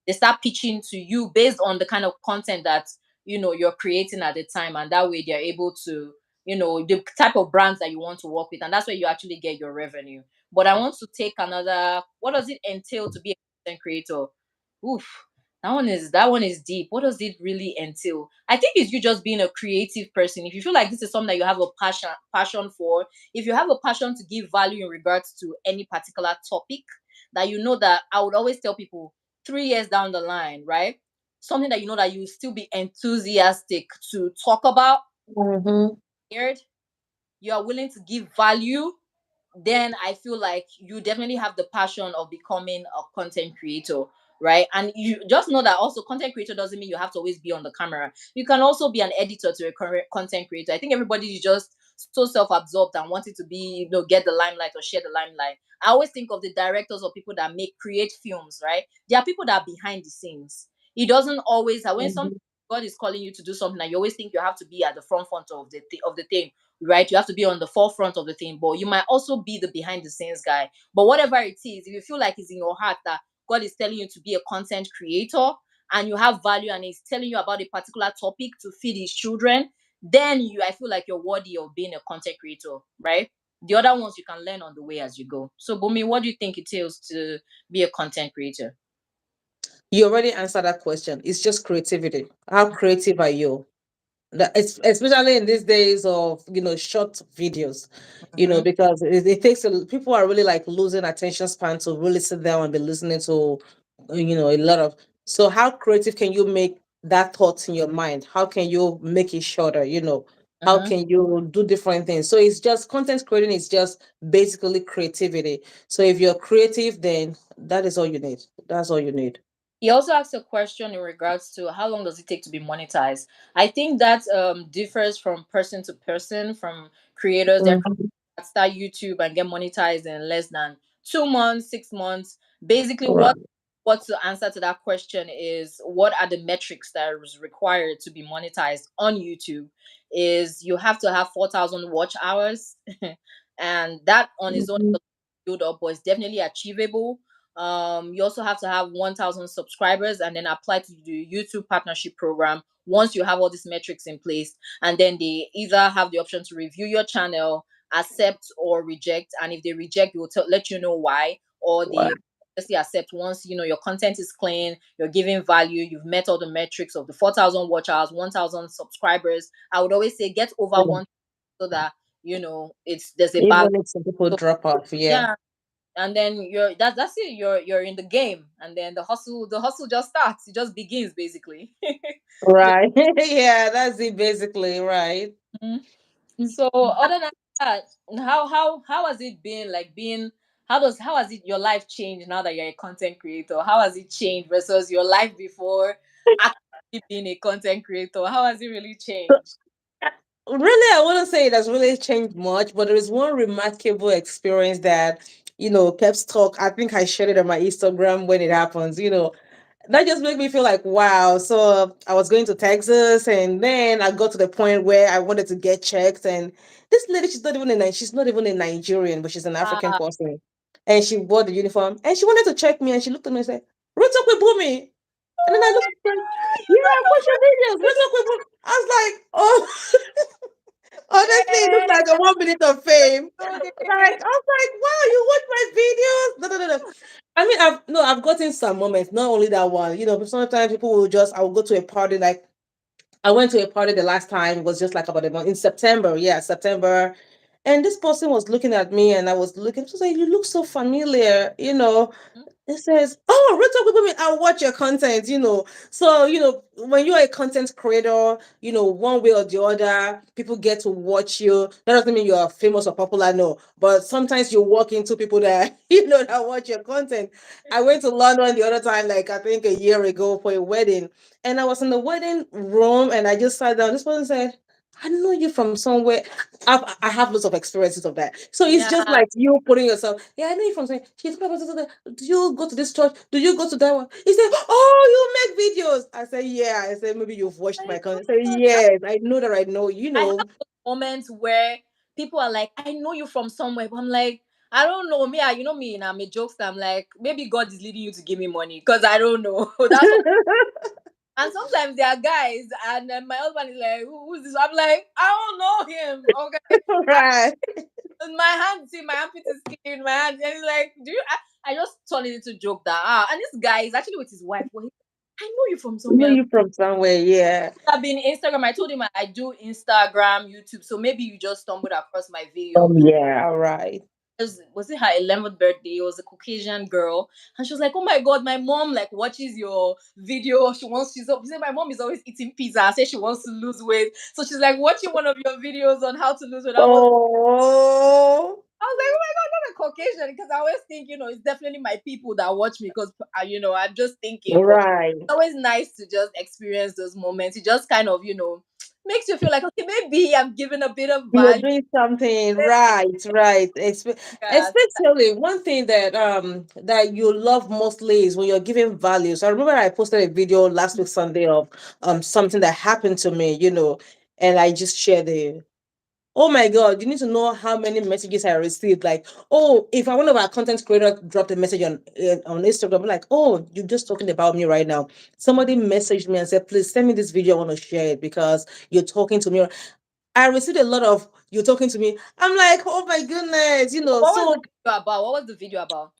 they start pitching to you based on the kind of content that you're creating at the time, and that way they're able to, the type of brands that you want to work with, and that's where you actually get your revenue. But I want to take another, what does it entail to be a content creator? Oof, that one is deep. What does it really entail? I think it's you just being a creative person. If you feel like this is something that you have a passion for, if you have a passion to give value in regards to any particular topic, that that I would always tell people, 3 years down the line, right? Something that that you still be enthusiastic to talk about, Mm-hmm. scared, you are willing to give value, then I feel like you definitely have the passion of becoming a content creator, right? And you just know that also content creator doesn't mean you have to always be on the camera. You can also be an editor to a content creator. I think everybody is just so self-absorbed and wanting to be, get the limelight or share the limelight. I always think of the directors or people that create films, right? There are people that are behind the scenes. It doesn't always, when some Mm-hmm. God is calling you to do something, and you always think you have to be at the front of the thing, right? You have to be on the forefront of the thing, but you might also be the behind the scenes guy. But whatever it is, if you feel like it's in your heart that God is telling you to be a content creator, and you have value, and He's telling you about a particular topic to feed His children, then I feel like you're worthy of being a content creator, right? The other ones you can learn on the way as you go. So, Bumi, what do you think it takes to be a content creator? You already answered that question. It's just creativity. How creative are you? Especially in these days of short videos, Mm-hmm. because it takes people are really like losing attention span to really sit down and be listening to a lot of. So how creative can you make that thought in your mind? How can you make it shorter? How Mm-hmm. can you do different things? So it's just content creating is just basically creativity. So if you're creative, then that is all you need. That's all you need. He also asked a question in regards to how long does it take to be monetized. I think that differs from person to person, from creators. There Mhm. start YouTube and get monetized in less than 2 months, 6 months. Basically, Right. what to answer to that question is what are the metrics that is required to be monetized on YouTube? Is you have to have 4,000 watch hours, and that on its own Mhm. is build up, but it's definitely achievable. You also have to have 1,000 subscribers and then apply to the YouTube partnership program once you have all these metrics in place, and then they either have the option to review your channel, accept or reject, and if they reject, they will let you know why, or Wow. they obviously accept once your content is clean, you're giving value, you've met all the metrics of the 4,000 watch hours, 1,000 subscribers. I would always say get over Yeah. one so that it's there's a balance. Even if some people So drop off, yeah. yeah, and then that's it, you're in the game, and then the hustle just starts, it just begins basically. Right. Yeah, that's it basically, right? Mhm. So other than that, how has it been like being how has it your life changed now that you're a content creator? How has it changed versus your life before actually being a content creator? How has it really changed? Uh, Really, I wouldn't say it has really changed much, but there is one remarkable experience that, kept stuck. I think I shared it on my Instagram when it happens, that just made me feel like, wow. So I was going to Texas, and then I got to the point where I wanted to get checked. And this lady, she's not even a Nigerian, but she's an African Ah, person. And she wore the uniform, and she wanted to check me, and she looked at me and said, "What's up with Boomy?" And then I looked at her, yeah, watch your videos. What's up with Boomy? I was like, oh. Honestly, it looked hey, like a 1 minute of fame. okay. Like, I was like, wow, you watch my videos? No, no, no, no. I mean, I've gotten some moments, not only that one. Sometimes people will I will go to a party. Like, I went to a party the last time, it was just like about a month in September. Yeah, September. And this person was looking at me, and I was looking, she was like, you look so familiar. It says, "Oh, real talk with women. I watch your content." So when you're a content creator, one way or the other, people get to watch you. That doesn't mean you're famous or popular, no. But sometimes you walk into people that that watch your content. I went to London the other time, like I think a year ago for a wedding, and I was in the wedding room, and I just sat down. This person said, "I know you from somewhere." I have lots of experiences of that. So it's just Yeah. like you putting yourself, yeah, I know you from saying, she's about do you go to this church? Do you go to that one? He said, oh, you make videos. I said, yeah. I said, maybe you've watched My my content. I said, God, yes, I know that I know, I have those moments where people are like, I know you from somewhere, but I'm like, I don't know. Me, you know me, and I'm a jokester. I'm like, maybe God is leading you to give me money because I don't know. That's what. And sometimes there are guys, and then my husband is like, who's this? I'm like, I don't know him. Okay. I, right. my hand, see, my armpit is clean, my hand. And he's like, do you? I just turned it into joke that, and this guy is actually with his wife. But I know you from I know somewhere. you from somewhere, yeah. I've been Instagram. I told him I do Instagram, YouTube. So maybe you just stumbled across my video. Yeah, all right. Was it her 11th birthday? It was a Caucasian girl, and she was like, "Oh my god, my mom like watches your video. She said my mom is always eating pizza. Say she wants to lose weight, so she's like watching one of your videos on how to lose weight." Oh, I was like, "Oh my god, not a Caucasian," because I always think it's definitely my people that watch me because I'm just thinking, but right. it's always nice to just experience those moments. It just kind of makes you feel like okay, maybe I'm giving a bit of You're value. doing something right, right. Yeah. Especially one thing that you love mostly is when you're giving value. So I remember I posted a video last week Sunday of something that happened to me, and I just shared it. Oh my God, you need to know how many messages I received. Like, oh, if one of our content creator dropped a message on Instagram, I'm like, oh, you're just talking about me right now. Somebody messaged me and said, please send me this video. I want to share it because you're talking to me. I received a lot of you talking to me. I'm like, oh my goodness. What was the So video about? What was the video about?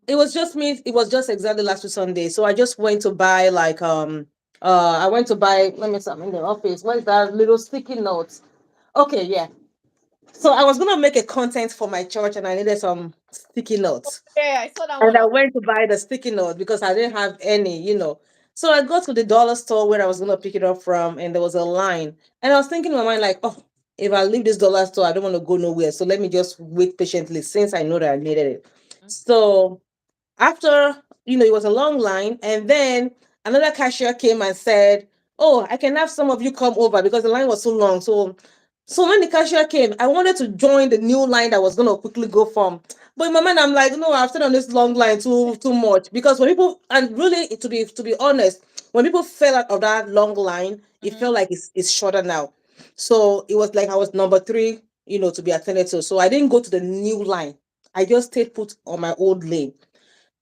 it was just me, it was just exactly last week Sunday. So I just went to buy like I went to buy, let me see, I'm in the office. What is that little sticky notes? Okay, yeah. So I was gonna make a content for my church and I needed some sticky notes. Yeah, I saw that And one. I went to buy the sticky note because I didn't have any. So I got to the dollar store where I was gonna pick it up from, and there was a line. And I was thinking in my mind, like, oh, if I leave this dollar store, I don't want to go nowhere. So let me just wait patiently since I know that I needed it. So after, it was a long line, and then another cashier came and said, oh, I can have some of you come over because the line was so long. So when the cashier came, I wanted to join the new line that was going to quickly go from, but in my mind I'm like, no, I've stayed on this long line too much, because when people, and really, to be honest, when people fell out of that long line, it Mm-hmm. felt like it's shorter now. So it was like I was number three, to be attended to. So I didn't go to the new line. I just stayed put on my old lane.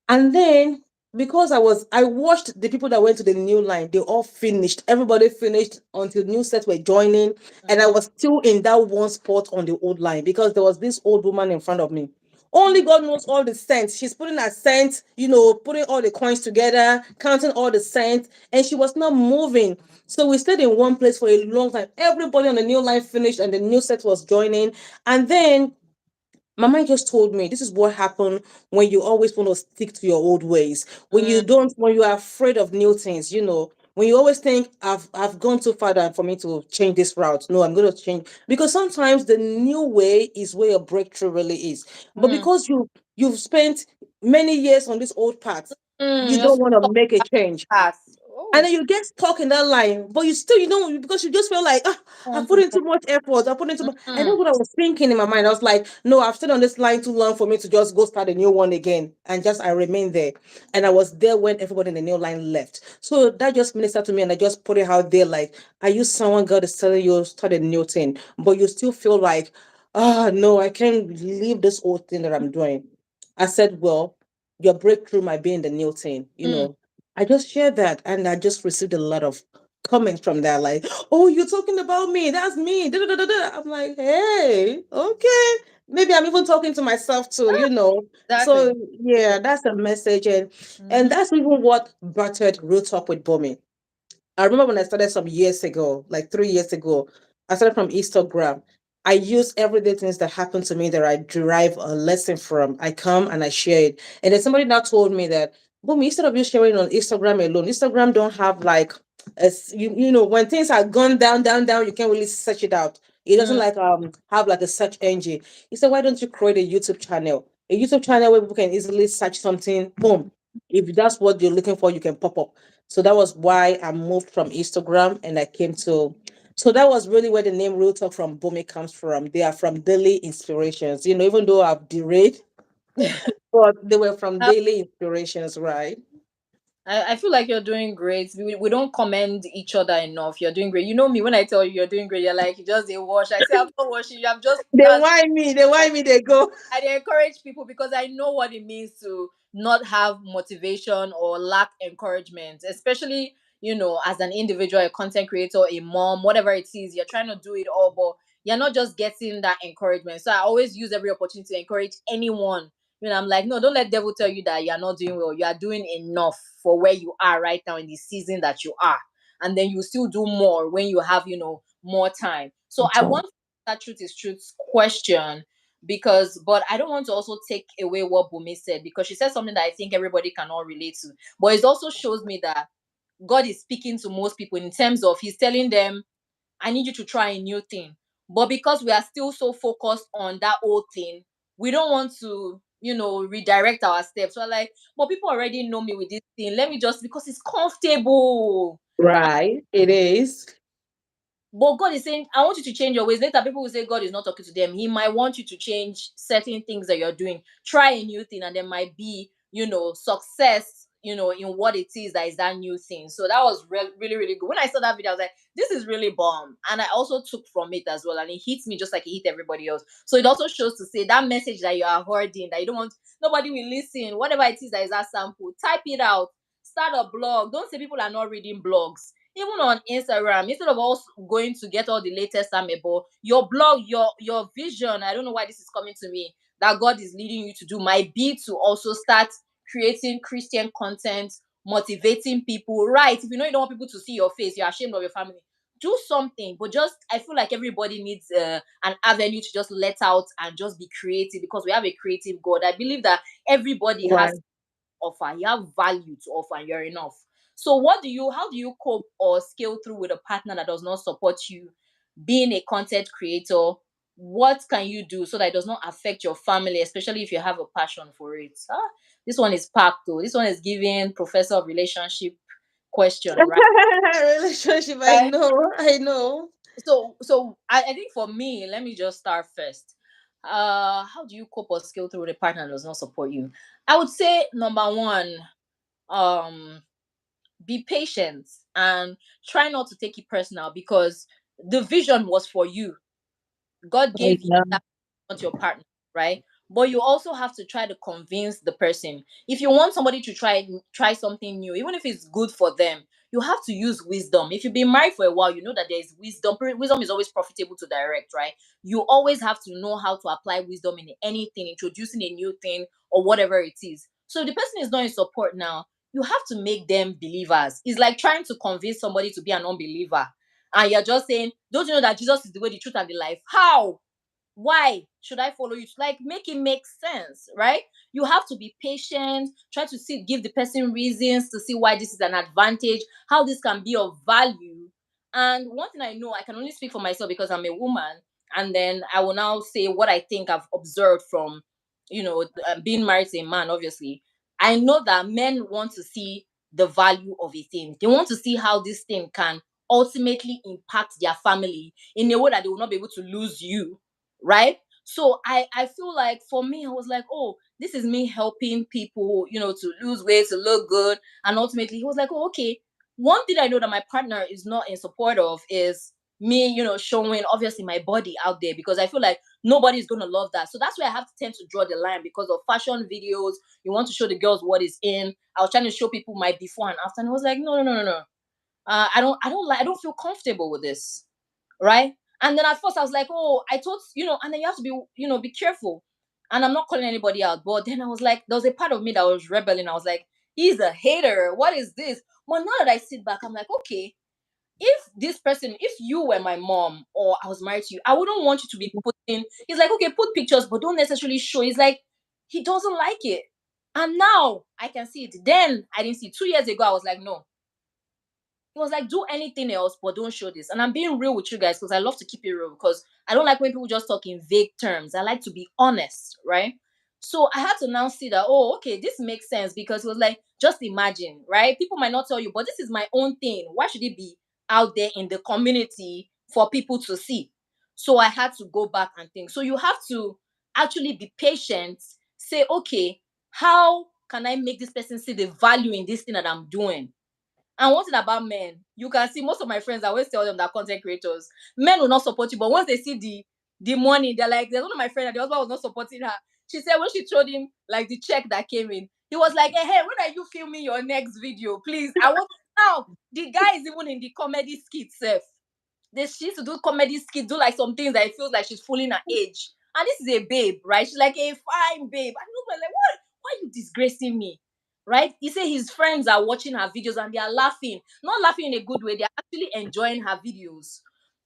And then, because I watched the people that went to the new line, they all finished. Everybody finished until new sets were joining. And I Mm-hmm. was still in that one spot on the old line because there was this old woman in front of me. Only God knows all the cents. She's putting her cents, putting all the coins together, counting all the cents, and she was not moving. So we stayed in one place for a long time. Everybody on the new line finished and the new set was joining. And then my mind just told me this is what happened when you always want to stick to your old ways. When you are afraid of new things, when you always think I've gone too far than for me to change this route. No, I'm going to change, because sometimes the new way is where your breakthrough really is. But Mm-hmm. because you've spent many years on this old path, you You're don't still want to talking make a about change. past. And Oh, then you get stuck in that line, but you don't, because you just feel like, I I want put to in too much effort. I put in too much. And move. that's what I was thinking in my mind. I was like, no, I've stayed on this line too long for me to just go start a new one again. And just I remained there. And I was there when everybody in the new line left. So that just ministered to me, and I just put it out there like, are you someone God is telling you start a new thing, but you still feel like, no, I can't leave this old thing that I'm doing. I said, well, your breakthrough might be in the new thing, Mm. I just shared that, and I just received a lot of comments from that, like, "Oh, you're talking about me? That's me." Da, da, da, da, da. I'm like, "Hey, okay." Maybe I'm even talking to myself too. Exactly. So yeah, that's a message, and Mm-hmm. that's even what battered Real Talk with Bomi. I remember when I started some years ago, like 3 years ago, I started from Instagram. I use everyday things that happen to me that I derive a lesson from. I come and I share it. And then somebody now told me that, boom, instead of you sharing on Instagram alone, Instagram don't have like, when things are gone down, down, down, you can't really search it out. It doesn't like have like a search engine. He said, why don't you create a YouTube channel? A YouTube channel where people can easily search something, boom. If that's what you're looking for, you can pop up. So that was why I moved from Instagram and I came to. So that was really where the name Real Talk from Bumi comes from. They are from daily inspirations. Even though I've derailed, but they were from daily inspirations, right? I feel like you're doing great. We don't commend each other enough. You're doing great. You know me, when I tell you you're doing great, you're like, you just didn't wash. I say, I'm not washing you. I'm just, They that's whine me, they whine me, they go. I dey encourage people because I know what it means to not have motivation or lack encouragement, especially, as an individual, a content creator, a mom, whatever it is, you're trying to do it all, but you're not just getting that encouragement. So I always use every opportunity to encourage anyone. I'm like, no, don't let devil tell you that you're not doing well. You are doing enough for where you are right now in the season that you are. And then you still do more when you have, more time. So I want that truth is truth question because but I don't want to also take away what Bumi said because she said something that I think everybody can all relate to. But it also shows me that God is speaking to most people in terms of he's telling them, I need you to try a new thing. But because we are still so focused on that old thing, we don't want to, redirect our steps. We're like, but people already know me with this thing. Let me just because it's comfortable. Right, it is. But God is saying, I want you to change your ways. Later, people will say God is not talking to them. He might want you to change certain things that you're doing. Try a new thing, and there might be, success, in what it is that is that new thing. So that was really, really good. When I saw that video, I was like, this is really bomb. And I also took from it as well. And it hits me just like it hit everybody else. So it also shows to say that message that you are hoarding, that you don't want, nobody will listen. Whatever it is that is that sample, type it out. Start a blog. Don't say people are not reading blogs even on Instagram, instead of us going to get all the latest amebo, your blog, your vision, I don't know why this is coming to me, that God is leading you to do might be to also start creating Christian content, motivating people. Right. If you know you don't want people to see your face, you're ashamed of your family. Do something, but just I feel like everybody needs an avenue to just let out and just be creative because we have a creative God. I believe that everybody has Right. offer. You have value to offer and you're enough. So how do you cope or scale through with a partner that does not support you being a content creator? What can you do so that it does not affect your family, especially if you have a passion for it? This one is packed though. This one is giving professor of relationship question, right? Relationship, I Right. know, I know. So I think for me, let me just start first. How do you cope or scale through with a partner that does not support you? I would say number one, um, be patient and try not to take it personal, because the vision was for you. God Oh, gave you yeah. that, not your partner, right? But you also have to try to convince the person. If you want somebody to try something new, even if it's good for them, you have to use wisdom. If you've been married for a while, you know that there is wisdom. Wisdom is always profitable to direct, right? You always have to know how to apply wisdom in anything, introducing a new thing or whatever it is. So if the person is not in support now, you have to make them believers. It's like trying to convince somebody to be an unbeliever, and you're just saying, don't you know that Jesus is the way, the truth, and the life? How? Why should I follow you? Like, make it make sense, right? You have to be patient, try to see, give the person reasons to see why this is an advantage, how this can be of value. And one thing I know, I can only speak for myself because I'm a woman, and then I will now say what I think I've observed from, being married to a man. Obviously, I know that men want to see the value of a thing. They want to see how this thing can ultimately impact their family in a way that they will not be able to lose you, right? So I feel like for me, I was like, oh, this is me helping people, to lose weight, to look good. And ultimately he was like, oh, okay. One thing I know that my partner is not in support of is me, showing obviously my body out there, because I feel like nobody's gonna love that. So that's where I have to tend to draw the line, because of fashion videos. You want to show the girls what is in. I was trying to show people my before and after, and I was like, no, no, no, no, no. I don't feel comfortable with this, right? And then at first I was like, oh, I thought, and then you have to be, be careful. And I'm not calling anybody out, but then I was like, there was a part of me that was rebelling. I was like, he's a hater. What is this? But now that I sit back, I'm like, okay, if you were my mom or I was married to you, I wouldn't want you to be putting. He's like, okay, put pictures, but don't necessarily show. He's like, he doesn't like it. And now I can see it. Then I didn't see it. 2 years ago, I was like, no, he was like, do anything else, but don't show this. And I'm being real with you guys because I love to keep it real, because I don't like when people just talk in vague terms. I like to be honest, right? So I had to now see that, oh, okay, this makes sense, because it was like, just imagine, right? People might not tell you, but this is my own thing. Why should it be out there in the community for people to see? So I had to go back and think. So you have to actually be patient, say, okay, how can I make this person see the value in this thing that I'm doing? And one thing about men, you can see most of my friends, I always tell them that content creators, men will not support you, but once they see the money, they're like, there's one of my friends that the husband was not supporting her. She said when she showed him like the check that came in, he was like, hey, when are you filming your next video? Please, I want now. The guy is even in the comedy skit self. She used to do comedy skits, do like some things that it feels like she's fooling her age. And this is a babe, right? She's like a fine babe. And nobody like, what? Why are you disgracing me? Right? He said his friends are watching her videos and they are laughing. Not laughing in a good way, they're actually enjoying her videos.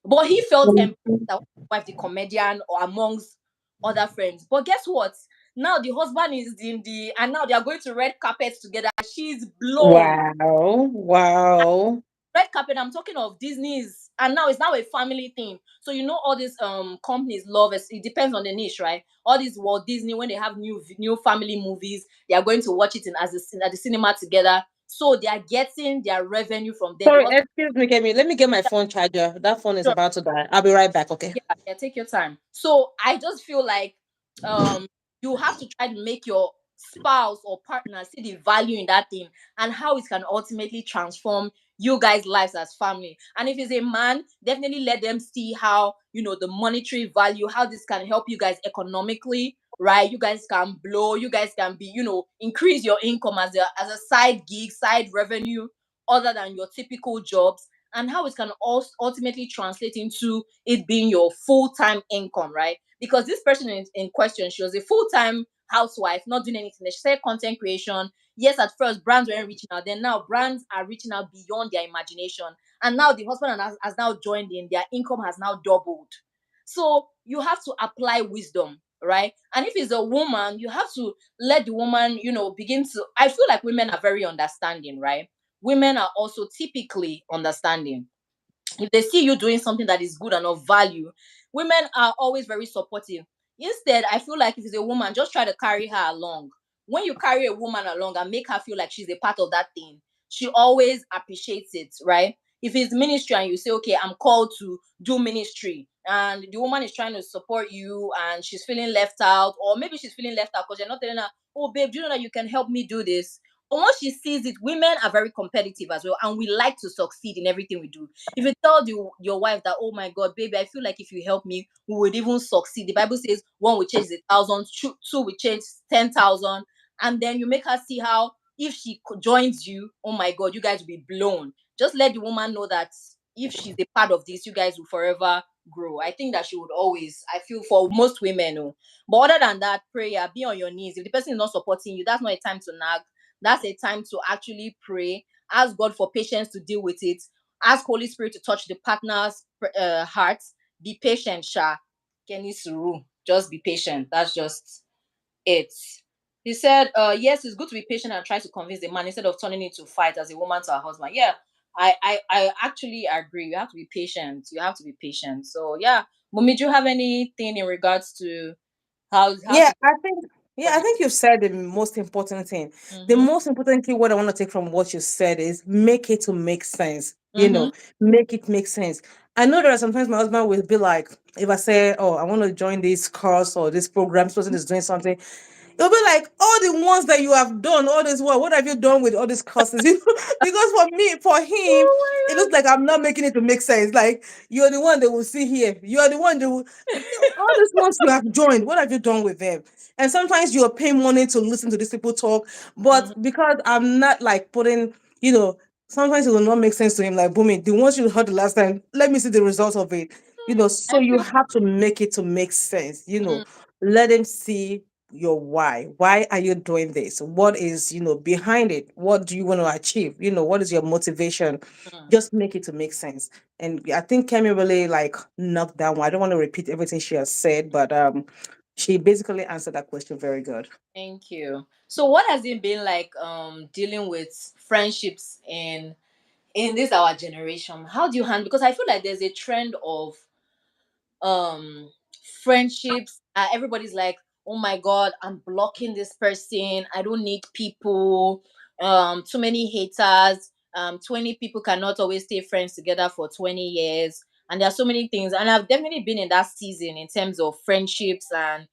But he felt embarrassed that wife, the comedian, or amongst other friends. But guess what? Now the husband is in and now they are going to red carpets together. She's blown. Wow. Wow. Red carpet, I'm talking of Disney's, and now it's now a family thing. So all these companies love it. It depends on the niche, right? All these Walt Disney, when they have new family movies, they are going to watch it at the cinema together. So they are getting their revenue from there. The Sorry, husband, excuse me, Kemi. Let me get my phone charger. That phone is about to die. I'll be right back, okay? yeah, yeah, take your time. So I just feel like um you have to try to make your spouse or partner see the value in that thing and how it can ultimately transform you guys' lives as family. And if it's a man, definitely let them see how the monetary value, how this can help you guys economically, right? You guys can blow, you guys can be, increase your income as a side gig, side revenue, other than your typical jobs, and how it can also ultimately translate into it being your full-time income, right? Because this person in question, she was a full-time housewife, not doing anything. She said content creation. Yes, at first brands weren't reaching out. Then now brands are reaching out beyond their imagination. And now the husband has now joined in. Their income has now doubled. So you have to apply wisdom, right? And if it's a woman, you have to let the woman, begin to. I feel like women are very understanding, right? women are also typically understanding. If they see you doing something that is good and of value, women are always very supportive. Instead, I feel like if it's a woman, just try to carry her along. When you carry a woman along and make her feel like she's a part of that thing, she always appreciates it, right? If it's ministry and you say, okay, I'm called to do ministry, and the woman is trying to support you and she's feeling left out, or maybe she's feeling left out because you're not telling her, oh, babe, do you know that you can help me do this? But once she sees it, women are very competitive as well, and we like to succeed in everything we do. If you tell your wife that, oh my God, baby, I feel like if you help me, we would even succeed. The Bible says one will change 1,000, two will change 10,000. And then you make her see how if she joins you, oh my God, you guys will be blown. Just let the woman know that if she's a part of this, you guys will forever grow. I think that she would always, I feel for most women, oh. But other than that, prayer, be on your knees. If the person is not supporting you, that's not a time to nag. That's a time to actually pray. Ask God for patience to deal with it. Ask Holy Spirit to touch the partner's heart. Be patient, Sha. Kenny Suru. Just be patient. That's just it. He said, yes, it's good to be patient and try to convince the man instead of turning it to fight as a woman to her husband. Yeah, I actually agree. You have to be patient. You have to be patient. So yeah. Mummy, do you have anything in regards to how Yeah, to I think yeah, for I the think you've said the most important thing. The mm-hmm, most important thing what I want to take from what you said is make it to make sense. mm-hmm, Make it make sense. I know there are sometimes my husband will be like, if I say, oh, I want to join this course or this program, this person is doing something, it'll be like all the ones that you have done, all this what have you done with all these courses? Because for him, it looks like I'm not making it to make sense. Like you're the one they will see here. You are the one they will all these ones you have joined. What have you done with them? And sometimes you're paying money to listen to these people talk, mm-hmm, but because I'm not like putting, you know, sometimes it will not make sense to him. Like, booming, the ones you heard the last time, let me see the results of it. So I you feel have to make it to make sense. mm, Let him see your why. Why are you doing this? What is, behind it? What do you want to achieve? What is your motivation? mm, Just make it to make sense. And I think Kemi really like knocked that one. I don't want to repeat everything she has said, but she basically answered that question very good. thank you. So what has it been like dealing with friendships in this our generation? How do you handle, because I feel like there's a trend of um friendships, everybody's like, oh my God, I'm blocking this person, I don't need people, too many haters, 20 people cannot always stay friends together for 20 years, and there are so many things, and I've definitely been in that season in terms of friendships, and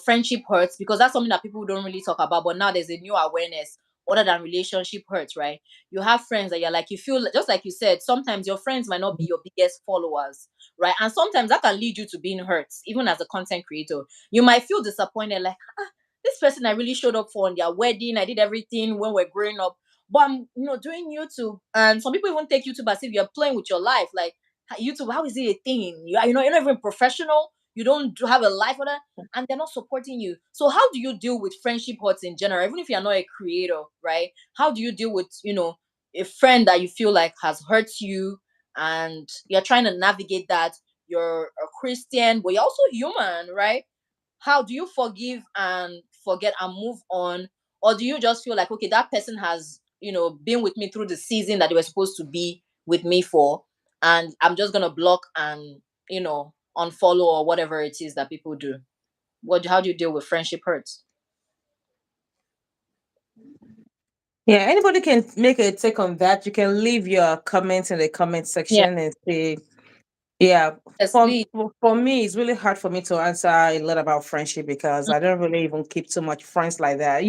friendship hurts, because that's something that people don't really talk about, but now there's a new awareness other than relationship hurts, right? You have friends that you're like, you feel just like you said, sometimes your friends might not be your biggest followers, right? And sometimes that can lead you to being hurt, even as a content creator. You might feel disappointed, like, this person I really showed up for on their wedding, I did everything when we're growing up, but I'm, doing YouTube, and some people even take YouTube as if you're playing with your life. Like, YouTube, how is it a thing? You're not even professional. You don't have a life for that, and they're not supporting you. So how do you deal with friendship hurts in general, even if you're not a creator, right? How do you deal with a friend that you feel like has hurt you, and you're trying to navigate that? You're a Christian, but you're also human, right? How do you forgive and forget and move on? Or do you just feel like, okay, that person has, been with me through the season that they were supposed to be with me for, and I'm just gonna block and, unfollow, or whatever it is that people do? How do you deal with friendship hurts? Yeah, anybody can make a take on that. You can leave your comments in the comment Yeah. section and say, yeah, Yes, for, please. for me, it's really hard for me to answer a lot about friendship because I don't really even keep too much friends like that,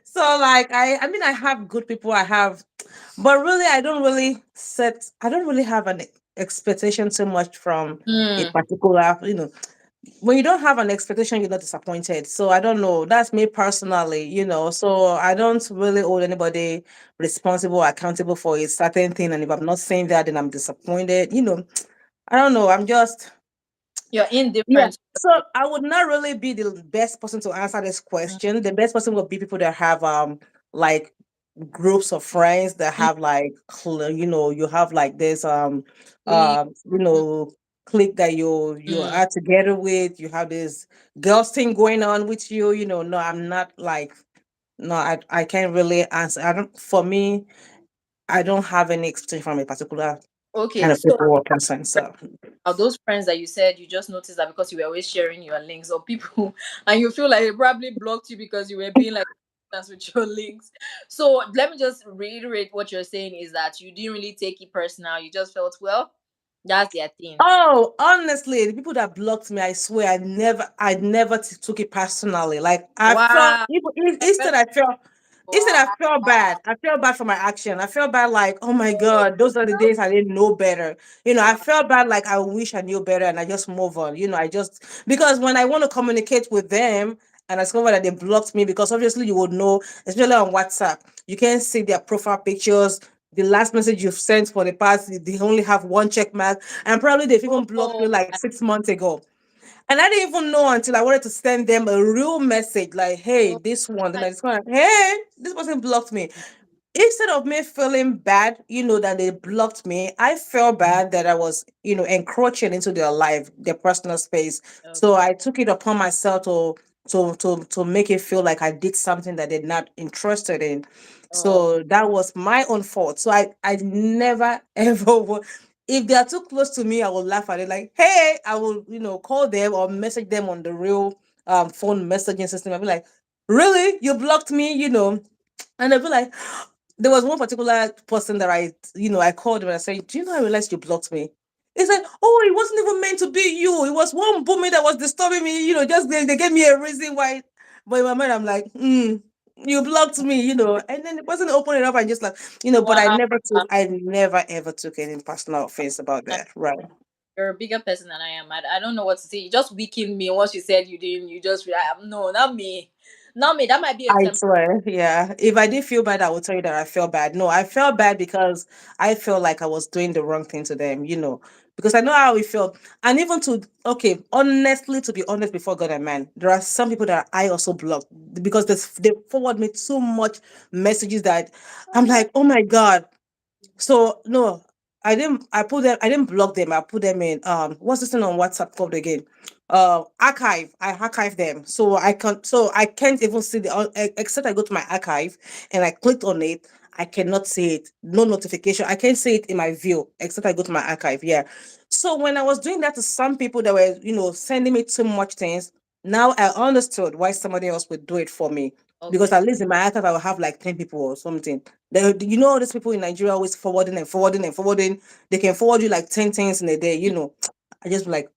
So like I mean I have good people, but really I don't really have an expectation too much from a Mm, particular, when you don't have an expectation, you're not disappointed. So I don't know. That's me personally, So I don't really hold anybody responsible, accountable for a certain thing. And if I'm not saying that, then I'm disappointed. I don't know. I'm just you're yeah. indifferent. So I would not really be the best person to answer this Mm, question. The best person would be people that have like groups of friends that mm, have like you have like this please. clique that you Mm, are together with. You have this girls thing going on with you. No, I'm not like no, I can't really answer. I don't For me, I don't have any expectation from a particular kind Okay, of so people or person. So are those friends that you said you just noticed that because you were always sharing your links or people and you feel like they probably blocked you because you were being like that's with your links. So let me just reiterate what you're saying is that you didn't really take it personal. You just felt, well, that's their thing. oh, honestly, the people that blocked me, I swear, I never took it personally. Like I felt, Wow. instead I felt Wow. bad. I felt bad for my action. I felt bad, like, oh my god, those are the days I didn't know better. I Wow. felt bad, like I wish I knew better, and I just move on. I just because when I want to communicate with them. And I discovered that they blocked me because obviously you would know, especially on WhatsApp, you can't see their profile pictures. The last message you've sent for the past, they only have one check mark, and probably they've even blocked me Oh, like 6 months ago. And I didn't even know until I wanted to send them a real message like, hey, oh, this one. Then I discovered, hey, this person blocked me. Instead of me feeling bad, that they blocked me, I felt bad that I was, encroaching into their life, their personal space. So okay. I took it upon myself to make it feel like I did something that they're not interested in. Oh, So that was my own fault. So I never ever if they are too close to me, I will laugh at it like, hey, I will, call them or message them on the real phone messaging system. I'll be like, really? You blocked me, and they'll be like, there was one particular person that I called him and I said, do you know I realized you blocked me? He said, oh, it wasn't even meant to be you. It was one boomy that was disturbing me, just they gave me a reason why. But in my mind, I'm like, you blocked me, and then the person opened it up and just like, but wow. I never ever took any personal offense about that. Right. You're a bigger person than I am. I don't know what to say. You just weakened me once you said you didn't. You just, no, not me. Not me. That might be a I temp. swear, yeah. If I did feel bad, I would tell you that I felt bad. No, I felt bad because I felt like I was doing the wrong thing to them, because I know how it felt. And even okay, honestly, to be honest, before God and man, there are some people that I also blocked because they forward me so much messages that I'm like, oh my God, so no, I didn't block them. I put them in what's this thing on WhatsApp called again? Archive. I archive them. So I can't even see except I go to my archive and I clicked on it. I cannot see it. No notification. I can't see it in my view, except I go to my archive. Yeah. So when I was doing that to some people that were, sending me too much things, now I understood why somebody else would do it for me. Because Okay. at least in my archive I will have like 10 people or something. All these people in Nigeria always forwarding and forwarding and forwarding. They can forward you like 10 things in a day. I just be like,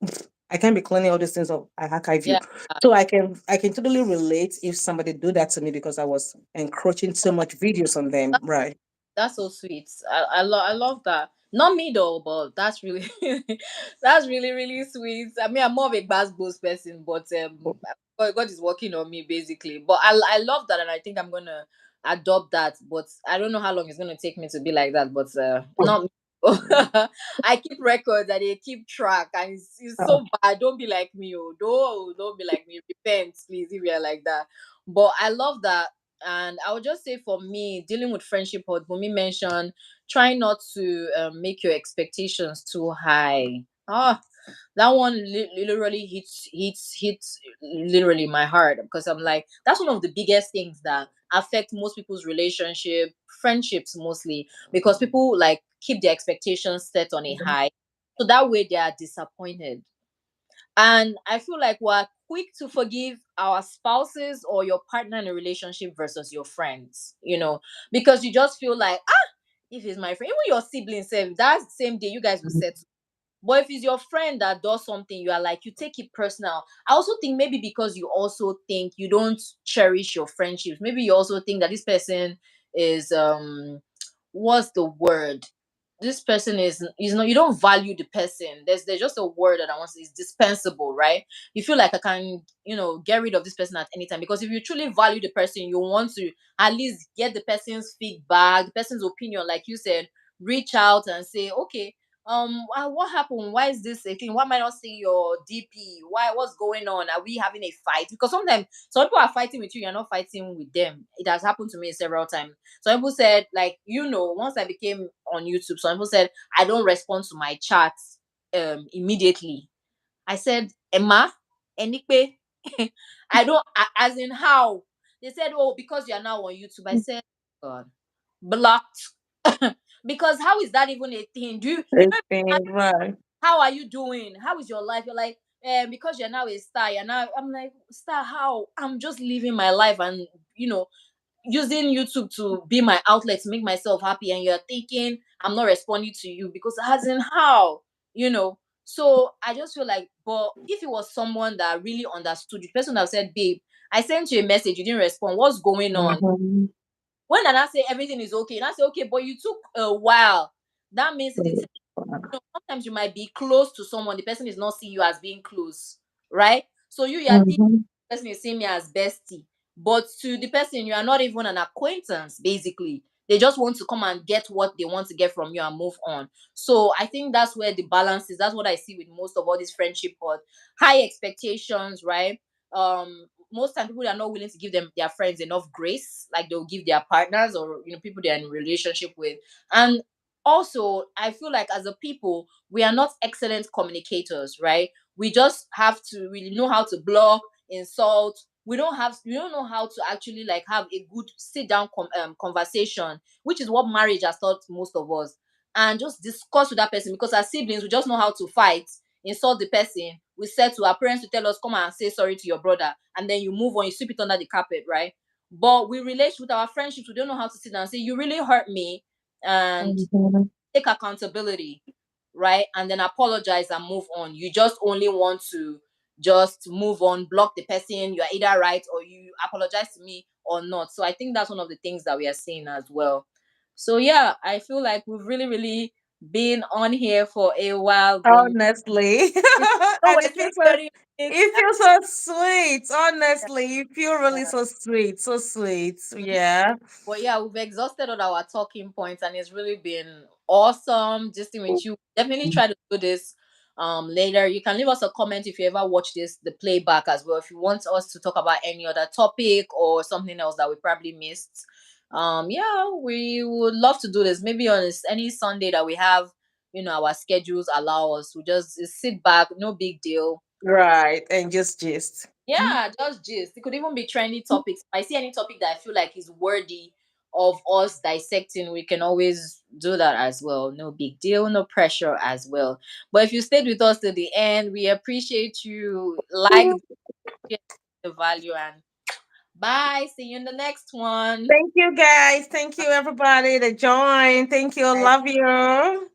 I can't be cleaning all these things up. I archive you. Yeah. So I can totally relate if somebody do that to me because I was encroaching so much videos on them. Right. That's so sweet. I love that. Not me though, but that's really that's really really sweet. I mean, I'm more of a bass boost person, but God is working on me basically. But I love that, and I think I'm gonna adopt that. But I don't know how long it's gonna take me to be like that. But not me. I keep records and they keep track, and it's Oh. so bad. Don't be like me, oh. Don't be like me. Repent, please, if you're like that. But I love that, and I would just say for me, dealing with friendship, what Bumi mentioned, try not to make your expectations too high. Ah, that one literally hits literally my heart because I'm like, that's one of the biggest things that affect most people's relationship, friendships mostly, because people like keep their expectations set on a high. So that way they are disappointed. And I feel like we're quick to forgive our spouses or your partner in a relationship versus your friends, because you just feel like, if it's my friend, even your siblings, that same day you guys will settle. But if it's your friend that does something, you are like, you take it personal. I also think maybe because you also think you don't cherish your friendships. Maybe you also think that this person is what's the word? This person is not, you don't value the person. There's just a word that I want to say is dispensable, right? You feel like I can, get rid of this person at any time. Because if you truly value the person, you want to at least get the person's feedback, the person's opinion, like you said, reach out and say, okay, what happened? Why is this a thing? Why am I not seeing your DP? What's going on? Are we having a fight? Because sometimes some people are fighting with you, you're not fighting with them. It has happened to me several times. Some people said, like, once I became on YouTube, some people said I don't respond to my chats immediately. I said, Emma, Enipe, I don't as in how? They said, oh, because you're now on YouTube. I said, God, blocked. Because how is that even a thing? You It's don't been right. how are you doing? How is your life? You're like, because you're now a star, you're now I'm like, star, how? I'm just living my life and you know, using YouTube to be my outlet to make myself happy, and you're thinking I'm not responding to you because as in how, you know. So I just feel like, but if it was someone that really understood you, the person that said, babe, I sent you a message, you didn't respond. What's going on? Mhm. When did I say everything is okay? And I say, okay, but you took a while. That means it's sometimes you might be close to someone, the person is not seeing you as being close, right? So you are thinking Mhm. the person is seeing me as bestie, but to the person you are not even an acquaintance. Basically, they just want to come and get what they want to get from you and move on. So I think that's where the balance is. That's what I see with most of all these friendship, but high expectations, right? Most time people are not willing to give them their friends enough grace, like they'll give their partners or people they're in a relationship with. And also I feel like as a people we are not excellent communicators, right? We just have to really know how to block, insult. We don't know how to actually like have a good sit down conversation, which is what marriage has taught most of us, and just discuss with that person. Because as siblings we just know how to fight, insult the person, we said to our parents to tell us come and say sorry to your brother, and then you move on, you sweep it under the carpet, right? But we relate with our friendships, we don't know how to sit down and say you really hurt me, and Mhm. take accountability, right? And then apologize and move on. You just only want to just move on, block the person. You're either right or you apologize to me or not. So I think that's one of the things that we are seeing as well. So yeah, I feel like we've really, really been on here for a while going. Honestly. It's And nowhere near 30 minutes. it feels so sweet. Yeah, Honestly, you feel really yeah. so sweet. So sweet. Yeah. But yeah, we've exhausted all our talking points and it's really been awesome just with you. Definitely try to do this later. You can leave us a comment if you ever watch this the playback as well. If you want us to talk about any other topic or something else that we probably missed. Yeah, we would love to do this. Maybe on any Sunday that we have, our schedules allow us. We just sit back, no big deal. Right. And just gist. Yeah, just gist. It could even be trendy topics. If I see any topic that I feel like is worthy of us dissecting, we can always do that as well. No big deal, no pressure as well. But if you stayed with us to the end, we appreciate you. Like the value, and bye. See you in the next one. Thank you guys. Thank you everybody that joined. Thank you. Bye. Love you.